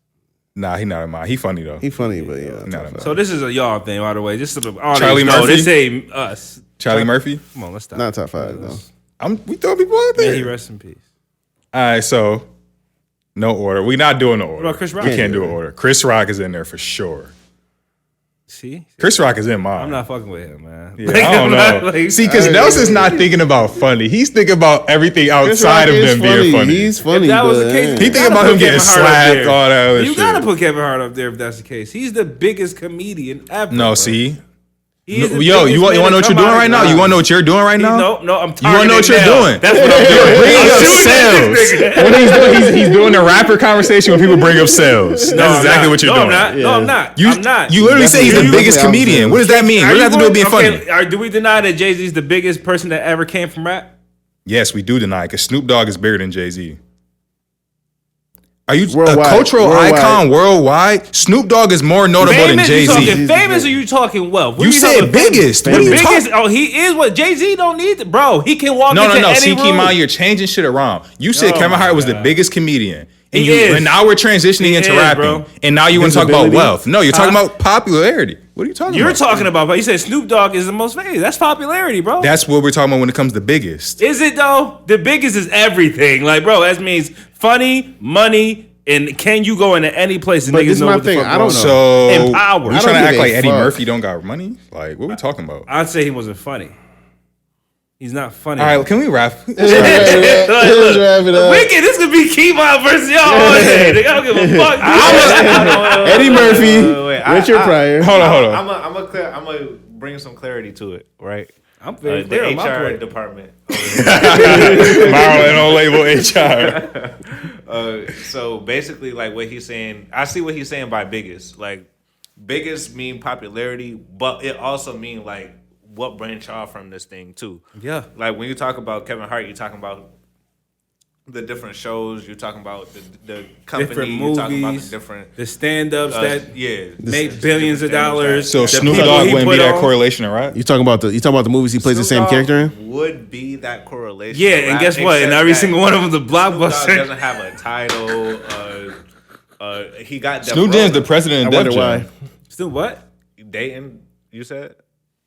Nah, he not in mine. He funny though. He funny, but yeah. Not in mine. So this is a y'all thing, by the way. Just so the audience Charlie know, Murphy? This ain't us. Charlie Murphy. Come on, let's stop. Not top 5 though. We throw people out May he there. rest in peace. All right, so no order. We not doing the order. about Chris Rock? We can't do an order. Chris Rock is in there for sure. See? Chris Rock is in mine. I'm not fucking with him, man. Yeah, I don't know. See, because Nelson's not thinking about funny. He's thinking about everything outside of them being funny. He's funny. If that was but, the case, yeah. He you think gotta about put him getting Kevin Hart up slapped, there. all that other You shit. gotta put Kevin Hart up there if that's the case. He's the biggest comedian ever. No, bro. see. He is the Yo, biggest you want to man know what to you're come doing out right of now? the You want to know what you're doing right now? No, I'm You want to know what you're targeting doing? That's what I'm doing. Bringing I'm up shooting at this sales. nigga. What he's doing, he's doing the rapper conversation when people bring up sales. That's No, I'm exactly not. what you're no, doing. I'm not. No, I'm not. You, I'm not. You literally say he's the Definitely biggest opposite. comedian. What does that mean? What does that have to do with being funny? Do we deny that Jay-Z's the biggest person that ever came from rap? Yes, we do deny because Snoop Dogg is bigger than Jay-Z. Are you Worldwide. a cultural Worldwide. icon worldwide? Snoop Dogg is more notable than Famous? You talking Jay-Z. famous or you talking wealth? What You are said talking famous? biggest. What The are you biggest? talking? Oh, he is what Jay-Z don't need. Bro, he can walk No, into no, no. any See, room. Kiman, you're changing shit around. You said Oh Kevin my Hart was the God. biggest comedian. And, He is. and now we're transitioning He into is, rapping. bro. And now you want to talk about Visibility? wealth. No, you're talking about popularity. What are you talking You're about? talking about, but you said Snoop Dogg is the most famous. That's popularity, bro. That's what we're talking about when it comes to biggest. Is it though? The biggest is everything. Like, bro, that means funny, money, and can you go into any place and But niggas this is know my what the thing. fuck I don't going on? So Empowered. we I trying to don't act give like a Eddie fuck. Murphy don't got money? Like, what are we talking about? I'd say he wasn't funny. He's not funny. All right, can we wrap? Let's wrap it up. Wicked, this could be Kiman versus y'all all day. They don't give a fuck. Eddie Murphy, Richard Pryor. Hold on. I'm gonna bring some clarity to it, right? I'm very clear on my The HR point. department. Maryland on label HR. So basically, like what he's saying, I see what he's saying by biggest. Like biggest mean popularity, but it also mean like what branch off from this thing too. Yeah. Like when you talk about Kevin Hart, you're talking about the different shows. You're talking about the company. Different You're talking about movies, the different the stand-ups that yeah make billions of dollars. So The Snoop people Dogg he wouldn't put be that on. correlation, right? You talking about the movies he plays the same Snoop character in? Dogg would be that correlation. Yeah, and guess what? And Except every that single one of them, the Snoop Dogg blockbuster. doesn't have a title. He got Snoop Dogg's the president of I wonder Def why. Jam. Still what? Dayton. You said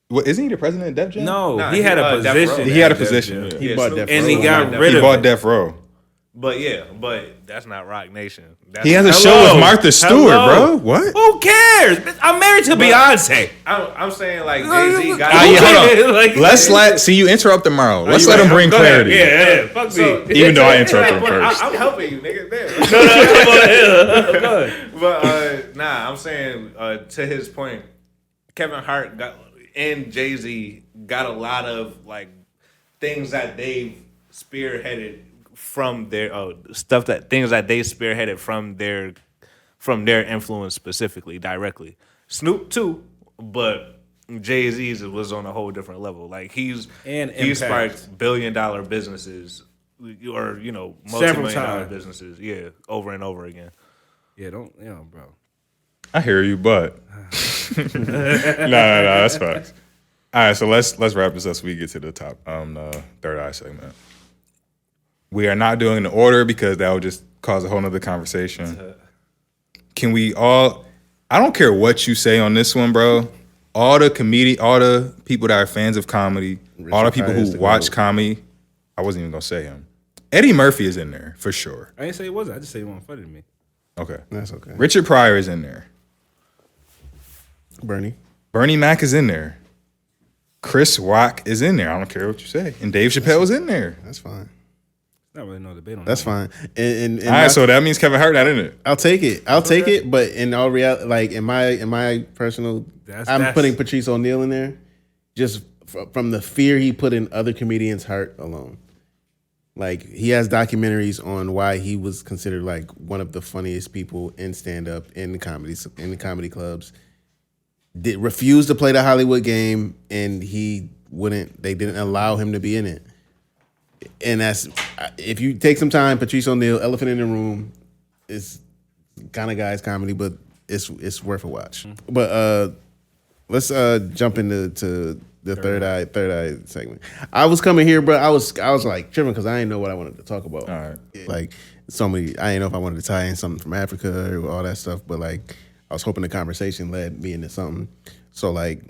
What, isn't he the president of Def Jam? No, Nah, he had a Death position. Row. He had a at position. Def Jam. He Yeah, bought Snoop- that. And he for got him. rid He of bought it. Death Row. but that's not Rock Nation. That's He has a Hello. show with Martha Stewart, Hello. bro. What? Who cares? I'm married to Beyonce. I'm saying like Jay-Z got Ah, yeah, hold on. Like- Let's see you interrupt tomorrow. Let's you let him right? bring Go ahead. clarity. Yeah, fuck me. Even though I interrupted him first. I'm helping you, nigga. Damn. Go ahead. But I'm saying to his point, Kevin Hart and Jay-Z got a lot of like things that they've spearheaded from their things that they spearheaded from their influence specifically directly. Snoop too, but Jay-Z's was on a whole different level. Like he impact. sparked billion-dollar businesses or Several multi-million-dollar times. businesses, yeah, over and over again. Yeah, bro. I hear you, but no, that's facts. All right, so let's wrap this up so we get to the top the third eye segment. We are not doing the order because that would just cause a whole nother conversation. Can we all? I don't care what you say on this one, bro. All the people that are fans of comedy, all the people Pryor is who the watch GOAT. comedy. I wasn't even gonna say him. Eddie Murphy is in there for sure. I didn't say it wasn't. I just said it wasn't funny to me. Okay, That's okay. Richard Pryor is in there. Bernie. Bernie Mac is in there. Chris Rock is in there. I don't care what you say. And Dave Chappelle is in there. That's fine. Not really no debate on That's that. fine. And All right, so that means Kevin Hart not in it. I'll take it. I'll take it. But in all reality, like in my personal, I'm putting Patrice O'Neal in there, just from the fear he put in other comedians' heart alone. Like he has documentaries on why he was considered like one of the funniest people in stand up in the comedy clubs. Refused to play the Hollywood game, and they didn't allow him to be in it. And that's, if you take some time, Patrice O'Neal, Elephant in the Room, is kind of guy's comedy, but it's worth a watch. But let's jump into the third eye segment. I was coming here, bro. I was like tripping because I didn't know what I wanted to talk about. All right. Like so many, I didn't know if I wanted to tie in something from Africa or all that stuff, but like I was hoping the conversation led me into something. So like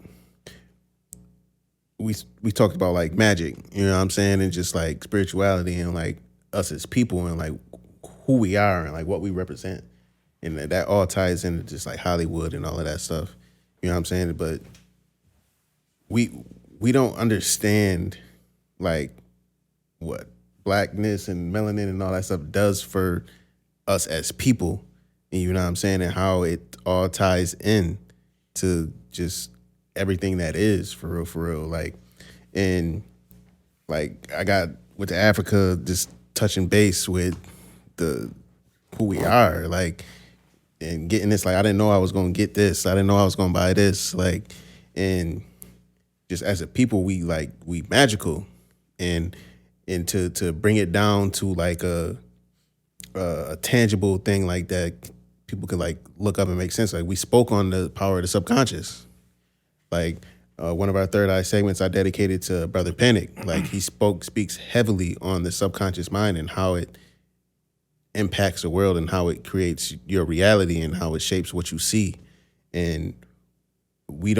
we talked about like magic, you know what I'm saying, and just like spirituality and like us as people and like who we are and like what we represent. And that all ties into just like Hollywood and all of that stuff. You know what I'm saying? But we don't understand like what blackness and melanin and all that stuff does for us as people. And you know what I'm saying? And how it all ties in to just everything that is for real. Like, and like I got with the Africa just touching base with who we are, like, and getting this, like I didn't know I was gonna get this. I didn't know I was gonna buy this. Like, and just as a people, we magical, and to bring it down to like a tangible thing like that, people could like look up and make sense. Like we spoke on the power of the subconscious. Like one of our third eye segments I dedicated to Brother Panic. Like he speaks heavily on the subconscious mind and how it impacts the world and how it creates your reality and how it shapes what you see. And we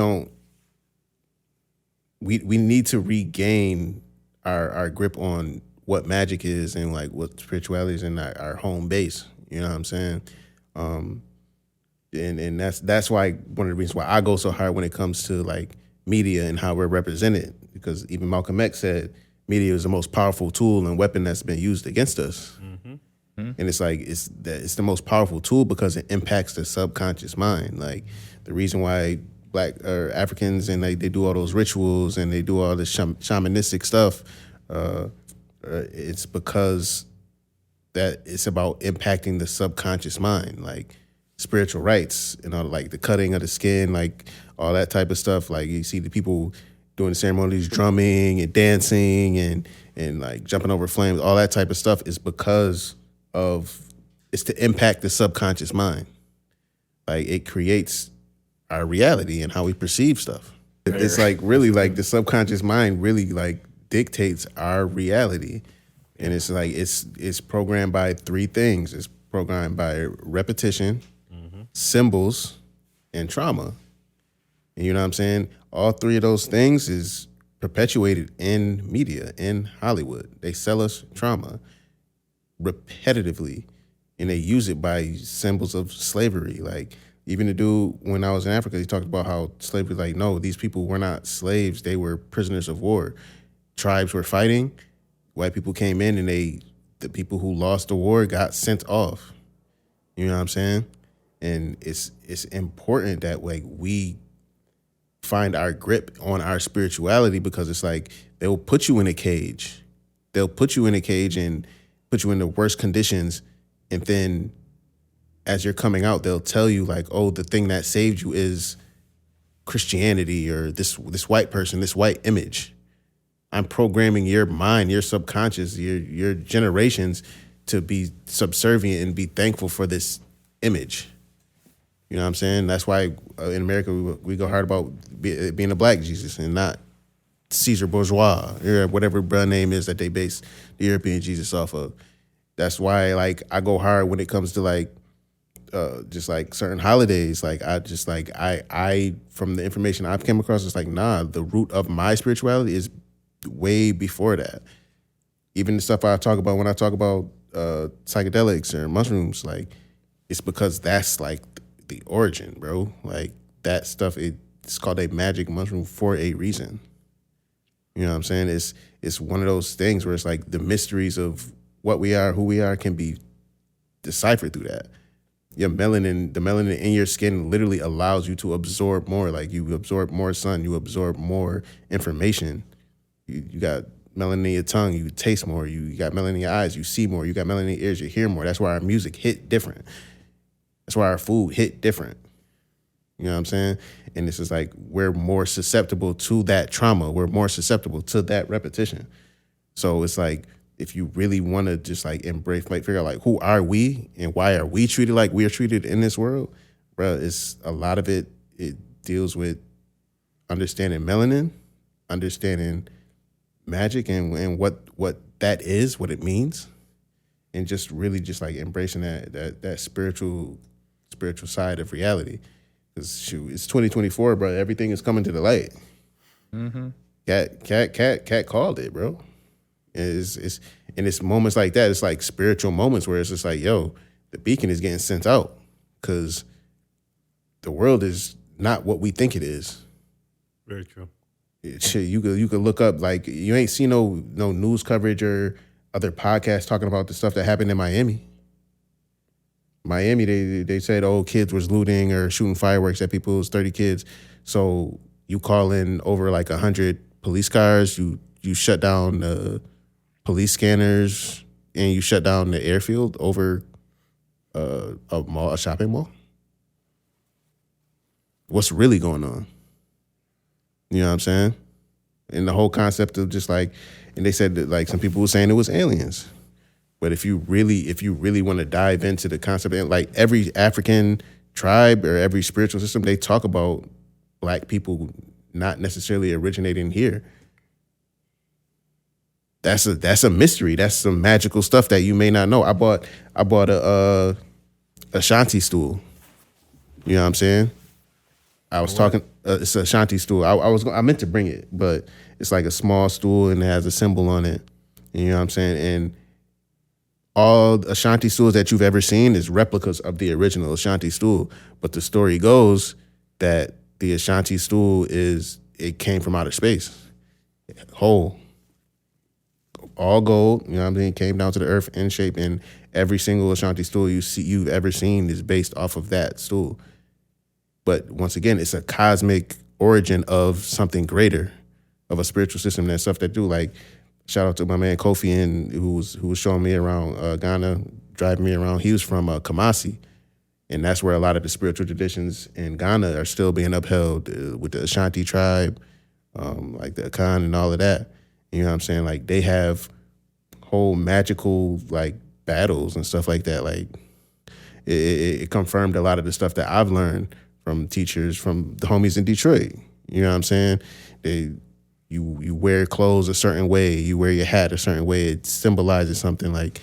need to regain our grip on what magic is and like what spirituality is in our home base. You know what I'm saying? And that's why one of the reasons why I go so hard when it comes to like media and how we're represented, because even Malcolm X said media is the most powerful tool and weapon that's been used against us. And it's like it's the most powerful tool because it impacts the subconscious mind. Like the reason why Black or Africans and they do all those rituals and they do all this shamanistic stuff, it's because that it's about impacting the subconscious mind, like spiritual rites and all, like the cutting of the skin, like all that type of stuff. Like you see the people doing the ceremonies, drumming and dancing and like jumping over flames, all that type of stuff is because of it's to impact the subconscious mind. Like it creates our reality and how we perceive stuff. It's like really like the subconscious mind really like dictates our reality. And it's like it's programmed by three things. It's programmed by repetition, symbols, and trauma. And you know what I'm saying? All three of those things is perpetuated in media, in Hollywood. They sell us trauma repetitively, and they use it by symbols of slavery. Like even the dude, when I was in Africa, he talked about how slavery, like, no, these people were not slaves. They were prisoners of war. Tribes were fighting. White people came in and the people who lost the war got sent off. You know what I'm saying? And it's important that like we find our grip on our spirituality, because it's like they'll put you in a cage. They'll put you in a cage and put you in the worst conditions, and then as you're coming out, they'll tell you like, oh, the thing that saved you is Christianity or this white person, this white image. I'm programming your mind, your subconscious, your generations to be subservient and be thankful for this image. You know what I'm saying? That's why in America we go hard about being a black Jesus and not Caesar Bourgeois or whatever brand name is that they base the European Jesus off of. That's why like I go hard when it comes to like just like certain holidays. Like I from the information I've come across, it's like, nah, the root of my spirituality is way before that. Even the stuff I talk about when I talk about psychedelics or mushrooms, like it's because that's like the origin, bro. Like that stuff, it's called a magic mushroom for a reason. You know what I'm saying? It's one of those things where it's like the mysteries of what we are, who we are, can be deciphered through that. The melanin in your skin literally allows you to absorb more. Like you absorb more sun, you absorb more information. You got melanin in your tongue, you taste more. You got melanin in your eyes, you see more. You got melanin in your ears, you hear more. That's why our music hit different. That's why our food hit different. You know what I'm saying? And this is like, we're more susceptible to that trauma. We're more susceptible to that repetition. So it's like, if you really want to just like embrace, like figure out like, who are we and why are we treated like we are treated in this world? Bro, it's a lot of it deals with understanding melanin, understanding magic and what that is, what it means, and just really just like embracing that spiritual side of reality. Because shoot, it's 2024, bro. Everything is coming to the light. Mm-hmm. Katt called it, bro. And it's moments like that. It's like spiritual moments where it's just like, yo, the beacon is getting sent out because the world is not what we think it is. Very true. Shit, you could look up, like, you ain't seen no news coverage or other podcasts talking about the stuff that happened in Miami. Miami, they said, oh, kids was looting or shooting fireworks at people. It was 30 kids. So you call in over like 100 police cars. You shut down the police scanners and you shut down the airfield over a shopping mall. What's really going on? You know what I'm saying? And the whole concept of just like, and they said that like some people were saying it was aliens. But if you really want to dive into the concept, and like every African tribe or every spiritual system, they talk about black people not necessarily originating here. That's a mystery. That's some magical stuff that you may not know. I bought a Ashanti stool. You know what I'm saying? I was talking. It's a Ashanti stool. I meant to bring it, but it's like a small stool and it has a symbol on it. You know what I'm saying? And all Ashanti stools that you've ever seen is replicas of the original Ashanti stool. But the story goes that the Ashanti stool it came from outer space, whole. all gold. You know what I mean? Came down to the earth in shape, and every single Ashanti stool you've ever seen is based off of that stool. But once again, it's a cosmic origin of something greater, of a spiritual system and stuff that do. Like, shout out to my man Kofi, who was showing me around Ghana, driving me around. He was from Kumasi, and that's where a lot of the spiritual traditions in Ghana are still being upheld with the Ashanti tribe, like the Akan and all of that. You know what I'm saying? Like, they have whole magical like battles and stuff like that. Like, it confirmed a lot of the stuff that I've learned from teachers, from the homies in Detroit. You know what I'm saying? You wear clothes a certain way, you wear your hat a certain way. It symbolizes something like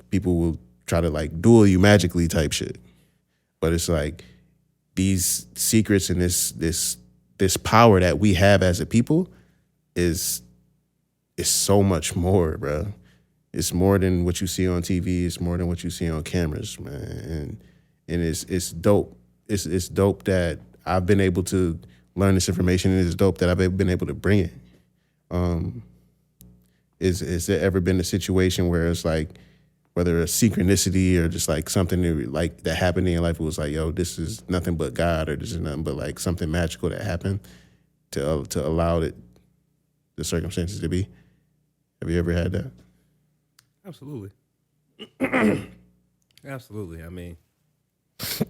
people will try to like duel you magically type shit. But it's like these secrets and this power that we have as a people is so much more, bro. It's more than what you see on TV. It's more than what you see on cameras, man. And it's dope. It's dope that I've been able to learn this information, and it's dope that I've been able to bring it. Is there ever been a situation where it's like, whether a synchronicity or just like something like that happened in your life, it was like, yo, this is nothing but God, or this is nothing but like something magical that happened to allow the circumstances to be? Have you ever had that? Absolutely. Absolutely. I mean,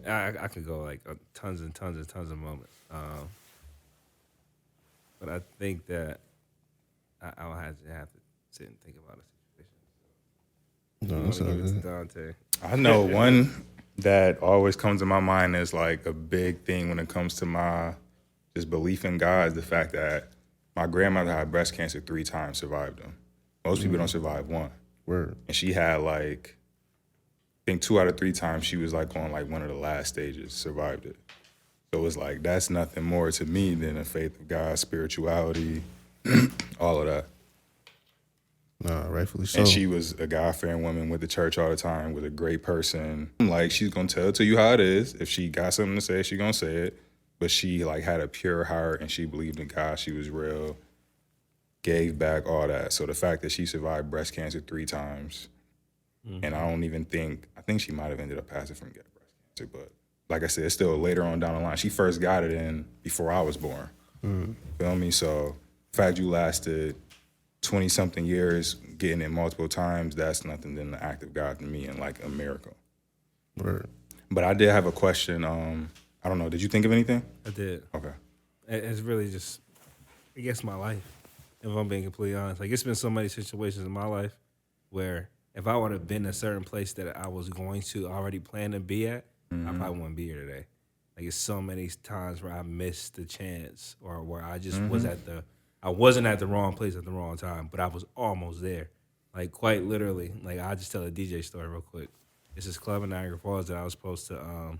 I could go like tons and tons and tons of moments. But I think that I'll have to sit and think about a situation. No, that's all Give it to good. Dante. I know one that always comes to my mind is like a big thing when it comes to my just belief in God, is the fact that my grandmother had breast cancer 3 times, survived them. Most people don't survive one. Word. And she had like, I think 2 out of 3 times she was like on like one of the last stages, survived it. So it's like, that's nothing more to me than a faith of God, spirituality, all of that. Nah, rightfully so. And she was a God-fearing woman, with the church all the time, was a great person. Like, she's gonna tell it to you how it is. If she got something to say, she gonna say it. But she like had a pure heart, and she believed in God. She was real, gave back, all that. So the fact that she survived breast cancer 3 times, and I think she might have ended up passing from breast cancer, but like I said, it's still later on down the line. She first got it in before I was born. Feel me? So the fact you lasted 20-something years getting it multiple times, that's nothing than the act of God to me, and like a miracle. Word. But I did have a question. I don't know. Did you think of anything? I did. Okay. It's really just, I guess, my life, if I'm being completely honest. Like, it's been so many situations in my life where if I would have been a certain place that I was going to already plan to be at, I probably wouldn't be here today. Like, it's so many times where I missed the chance, or where I just I wasn't at the wrong place at the wrong time, but I was almost there. Like, quite literally. Like, I'll just tell a DJ story real quick. It's this club in Niagara Falls that I was supposed to go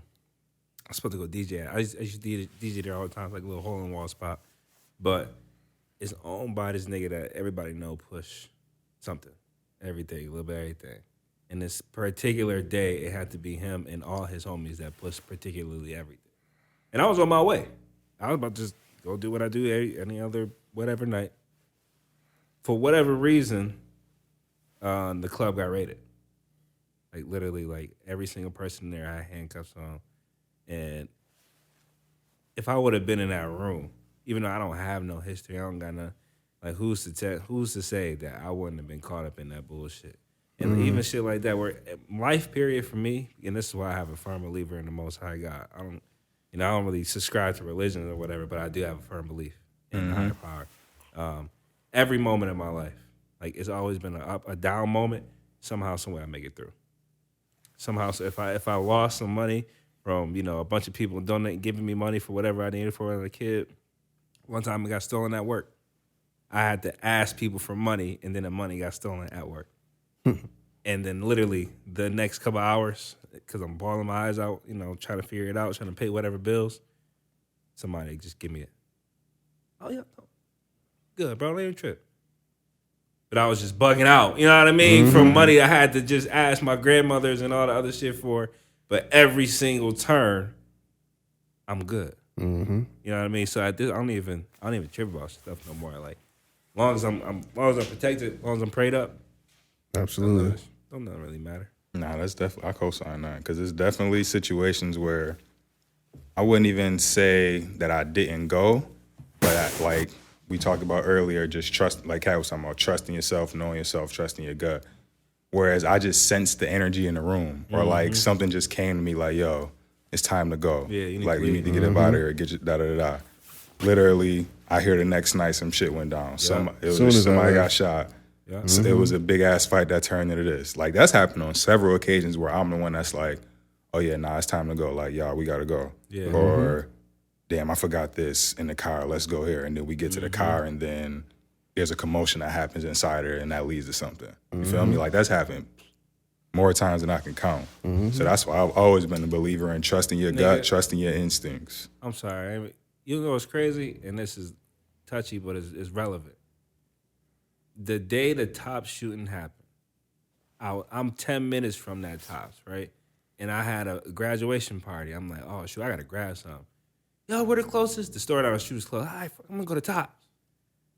DJ at. I used to DJ there all the time, like a little hole-in-wall spot. But it's owned by this nigga that everybody know push something, everything, a little bit of everything. And this particular day, it had to be him and all his homies that pushed particularly everything. And I was on my way. I was about to just go do what I do any other whatever night. For whatever reason, the club got raided. Like, literally, like, every single person there had handcuffs on. And if I would have been in that room, even though I don't have no history, I don't got no, like, who's to say that I wouldn't have been caught up in that bullshit? And even shit like that, where life period for me, and this is why I have a firm believer in the Most High God. I don't really subscribe to religion or whatever, but I do have a firm belief in the higher power. Every moment of my life, like, it's always been a down moment. Somehow, somewhere, I make it through. Somehow, so if I lost some money from, a bunch of people giving me money for whatever I needed for as a kid, one time it got stolen at work. I had to ask people for money, and then the money got stolen at work. And then literally the next couple hours, because I'm bawling my eyes out, trying to figure it out, trying to pay whatever bills, somebody just give me it. Oh, yeah. Good, bro. Don't even trip. But I was just bugging out, you know what I mean? From money I had to just ask my grandmothers and all the other shit for. But every single turn, I'm good. You know what I mean? So I don't even trip about stuff no more. Like, long as I'm protected, as long as I'm prayed up, Absolutely. don't nothing really matter. Nah, that's definitely, I co-sign that because it's definitely situations where I wouldn't even say that I didn't go, but like we talked about earlier, just trust, like Katt was talking about, trusting yourself, knowing yourself, trusting your gut. Whereas I just sensed the energy in the room, or like something just came to me like, yo, it's time to go. Yeah, you need like to we leave. need to get up out of here, get you, da-da-da-da. Literally, I hear the next night some shit went down. It was Soon as somebody I got shot. Yeah. So it was a big ass fight that turned into this. Like that's happened on several occasions where I'm the one that's like, oh yeah, nah, it's time to go. Like, y'all, we gotta go. Yeah. Or damn, I forgot this in the car. Let's go here. And then we get to the car and then there's a commotion that happens inside her and that leads to something. You feel me? Like that's happened more times than I can count. So that's why I've always been a believer in trusting your gut, trusting your instincts. I'm sorry. I mean, you know what's crazy? And this is touchy, but it's relevant. The day the Tops shooting happened, I'm 10 minutes from that Tops, right? And I had a graduation party. I'm like, oh, shoot, I got to grab something. Yo, we're the closest. The store that I was shooting close. I'm going to go to Tops.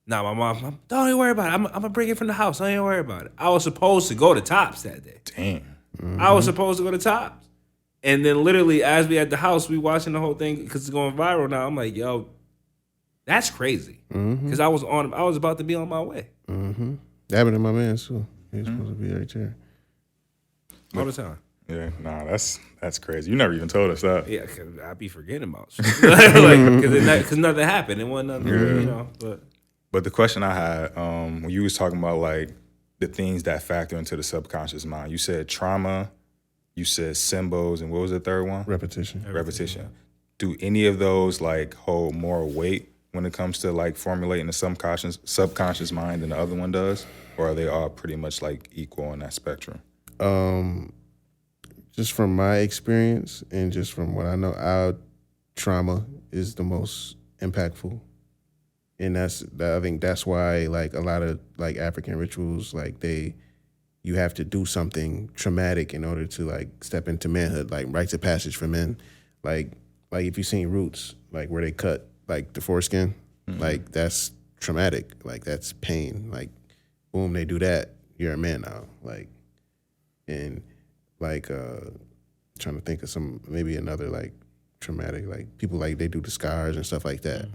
Nah, my mom, don't even worry about it. I'm going to bring it from the house. Don't even worry about it. I was supposed to go to Tops that day. Damn. I was supposed to go to Tops. And then literally as we at the house, we watching the whole thing because it's going viral now. I'm like, yo, that's crazy. Because I was about to be on my way. That happened to my man too. He was supposed to be right there. All the time. Yeah, nah, that's crazy. You never even told us that. Yeah, because I be forgetting about shit. Because nothing happened. It wasn't nothing, you know. But the question I had, when you was talking about like the things that factor into the subconscious mind, you said trauma, you said symbols, and what was the third one? Repetition. Repetition. Do any of those like hold more weight when it comes to like formulating the subconscious mind than the other one does? Or are they all pretty much like equal in that spectrum? Just from my experience and just from what I know, our trauma is the most impactful. And I think that's why like a lot of like African rituals, like you have to do something traumatic in order to like step into manhood, like rites of passage for men. Like if you've seen Roots, like where they cut like the foreskin, like that's traumatic, like that's pain. Like boom, they do that, you're a man now. Like, and like trying to think of maybe another like traumatic, like people like they do the scars and stuff like that.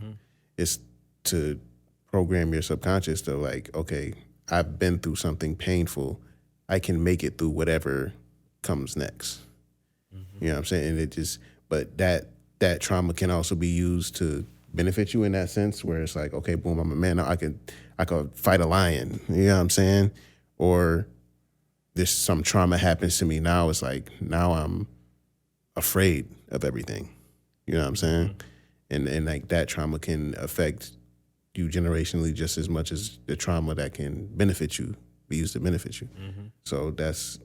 It's to program your subconscious to like, okay, I've been through something painful. I can make it through whatever comes next. You know what I'm saying? And it just, but that trauma can also be used to benefit you in that sense where it's like, okay, boom, I'm a man. Now I could fight a lion. You know what I'm saying? Or some trauma happens to me. Now it's like, now I'm afraid of everything. You know what I'm saying? And like that trauma can affect you generationally just as much as the trauma that can benefit you, be used to benefit you. So that's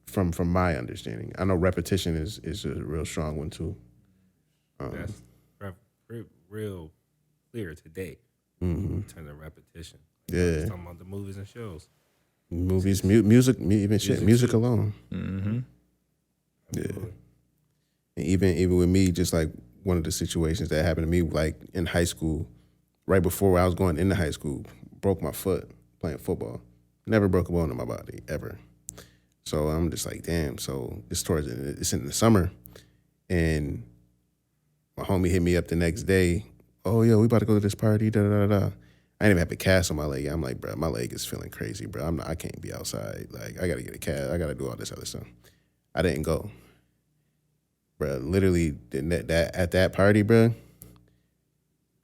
from my understanding. I know repetition is a real strong one too. That's real clear today in terms of repetition. Yeah. Talking about the movies and shows. Movies, music, even shit, music alone. Yeah. And even with me, just like one of the situations that happened to me, like in high school, right before I was going into high school, broke my foot playing football. Never broke a bone in my body, ever. So I'm just like, damn. So it's in the summer, and my homie hit me up the next day. Oh, yo, we about to go to this party, da-da-da-da. I didn't even have a cast on my leg. I'm like, bro, my leg is feeling crazy, bro. I can't be outside. Like, I got to get a cast. I got to do all this other stuff. I didn't go. Bro, literally, at that party, bro,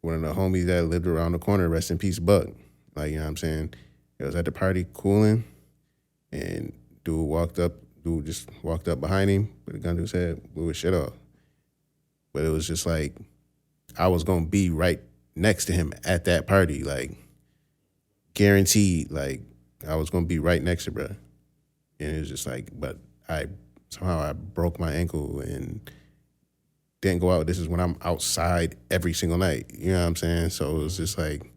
one of the homies that lived around the corner, rest in peace, Buck. Like, you know what I'm saying? It was at the party cooling, and dude just walked up behind him, put a gun to his head, blew his shit off. But it was just like, I was going to be right next to him at that party, like, guaranteed, like, I was going to be right next to bro. And it was just like, but somehow I broke my ankle and didn't go out. This is when I'm outside every single night. You know what I'm saying? So it was just like,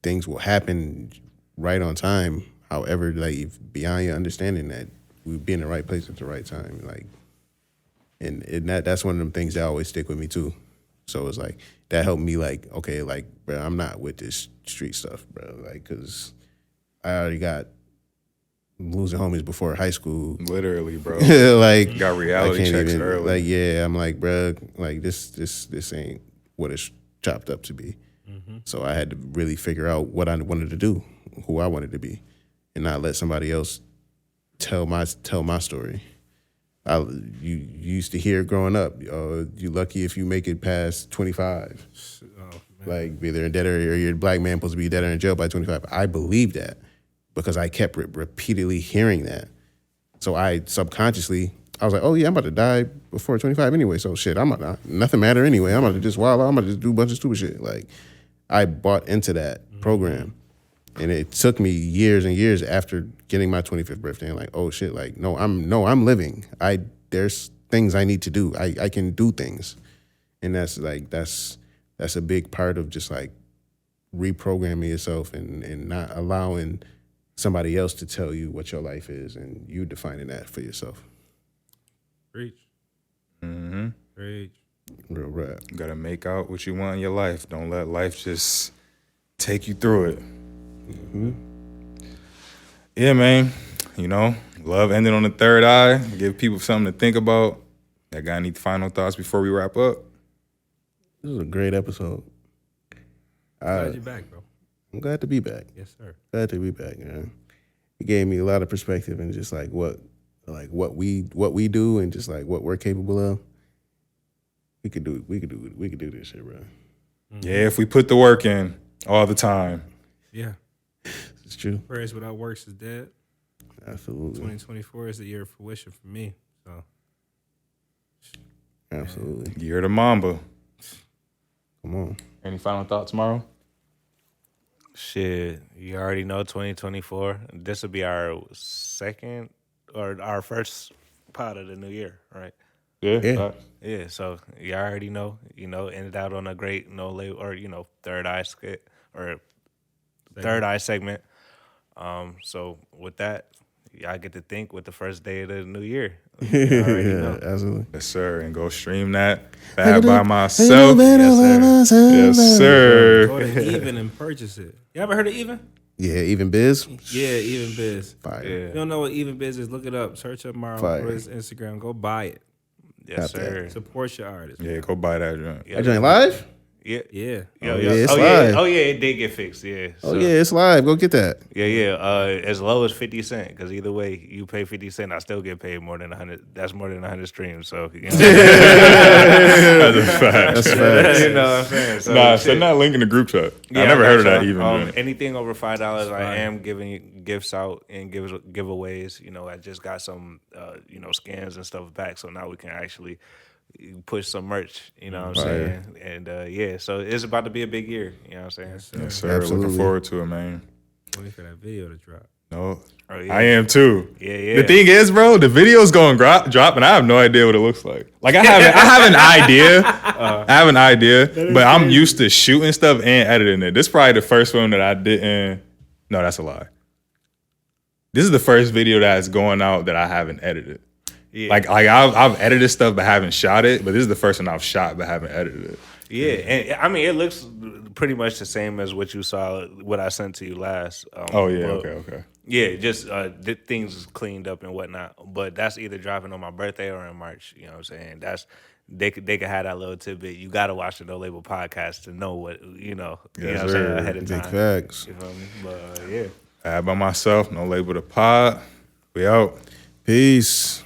things will happen right on time. However, like, beyond your understanding that we'd be in the right place at the right time. Like, and that's one of them things that always stick with me too. So it's like that helped me like, okay, like, bro, I'm not with this street stuff, bro. Like, cause I already got losing homies before high school. Literally, bro. Like, Got reality I can't checks even, early. like, yeah, I'm like, bro, like this ain't what it's chopped up to be. So I had to really figure out what I wanted to do, who I wanted to be, and not let somebody else tell my story. You used to hear growing up, you lucky if you make it past 25. Like, either dead or you're a black man supposed to be dead or in jail by 25. I believed that because I kept repeatedly hearing that. So I subconsciously, I was like, oh yeah, I'm about to die before 25 anyway. So shit, nothing matter anyway. I'm about to just wild out. I'm about to just do a bunch of stupid shit. Like, I bought into that program. And it took me years and years after getting my 25th birthday and like, oh shit, like, no, I'm living. There's things I need to do. I can do things. And that's a big part of just like reprogramming yourself and not allowing somebody else to tell you what your life is and you defining that for yourself. Preach. Preach. Real rap. You gotta make out what you want in your life. Don't let life just take you through it. Yeah, man. You know, love ended on the third eye. Give people something to think about. I got any final thoughts before we wrap up? This was a great episode. Glad you're back, bro. I'm glad to be back. Yes, sir. Glad to be back, man. It gave me a lot of perspective and just like what we do and just like what we're capable of. We could do this shit, bro. Yeah, if we put the work in all the time. Yeah. It's true. Prayers without works is dead. Absolutely. 2024 is the year of fruition for me. So Absolutely. Year to Mamba. Come on. Any final thoughts, Morrow? Shit, you already know 2024. This will be our second or our first pod of the new year, right? Yeah. Yeah, so you already know, ended out on a great no label or, third eye skit or third eye segment. So with that, y'all get to think with the first day of the new year. You already know. Absolutely. Yes, sir. And go stream that Bad by Myself. Yes, sir. go to Even and purchase it. You ever heard of Even? Yeah, Even Biz. Yeah, Even Biz. Fire. Yeah. You don't know what Even Biz is? Look it up. Search up Morrow Fire. for his Instagram. Go buy it. Yes, Got that. sir. Support your artist. Yeah, go buy that joint. That joint live? Yeah. Yeah. Yo, yeah, it's live. Yeah. Oh, yeah, it did get fixed, yeah. Oh yeah, it's live. Go get that. Yeah. As low as 50 cents, because either way, you pay 50 cents, I still get paid more than 100. That's more than 100 streams. So, That's a fact. That's facts. you know what I'm saying? So, Nah, shit. send that link in the group chat. Yeah, I never heard of that so, even. joint. Anything over $5, I am giving gifts out and giveaways. I just got some, scans and stuff back, so now we can actually push some merch. You know what I'm Fire. saying? And so it's about to be a big year. You know what I'm saying? Yes, sir. Absolutely. Looking forward to it, man. Waiting for that video to drop. No, Oh, yeah. I am too. Yeah. The thing is, bro, the video's going drop, and I have no idea what it looks like. Like I have an idea. I have an idea, but I'm used to shooting stuff and editing it. This is probably the first one that I didn't. No, that's a lie. This is the first video that's going out that I haven't edited. Yeah. Like I've edited stuff but haven't shot it, but this is the first one I've shot but haven't edited it. Yeah, and I mean, it looks pretty much the same as what you saw, what I sent to you last. Oh yeah, but- okay. Yeah, just things cleaned up and whatnot. But that's either dropping on my birthday or in March. You know what I'm saying? They could have that little tidbit. You got to watch the No Label podcast to know what you know. You know Yes, what I'm saying sir. ahead of Big time. facts. You feel me? But yeah. I by myself, No Label the pod. We out. Peace.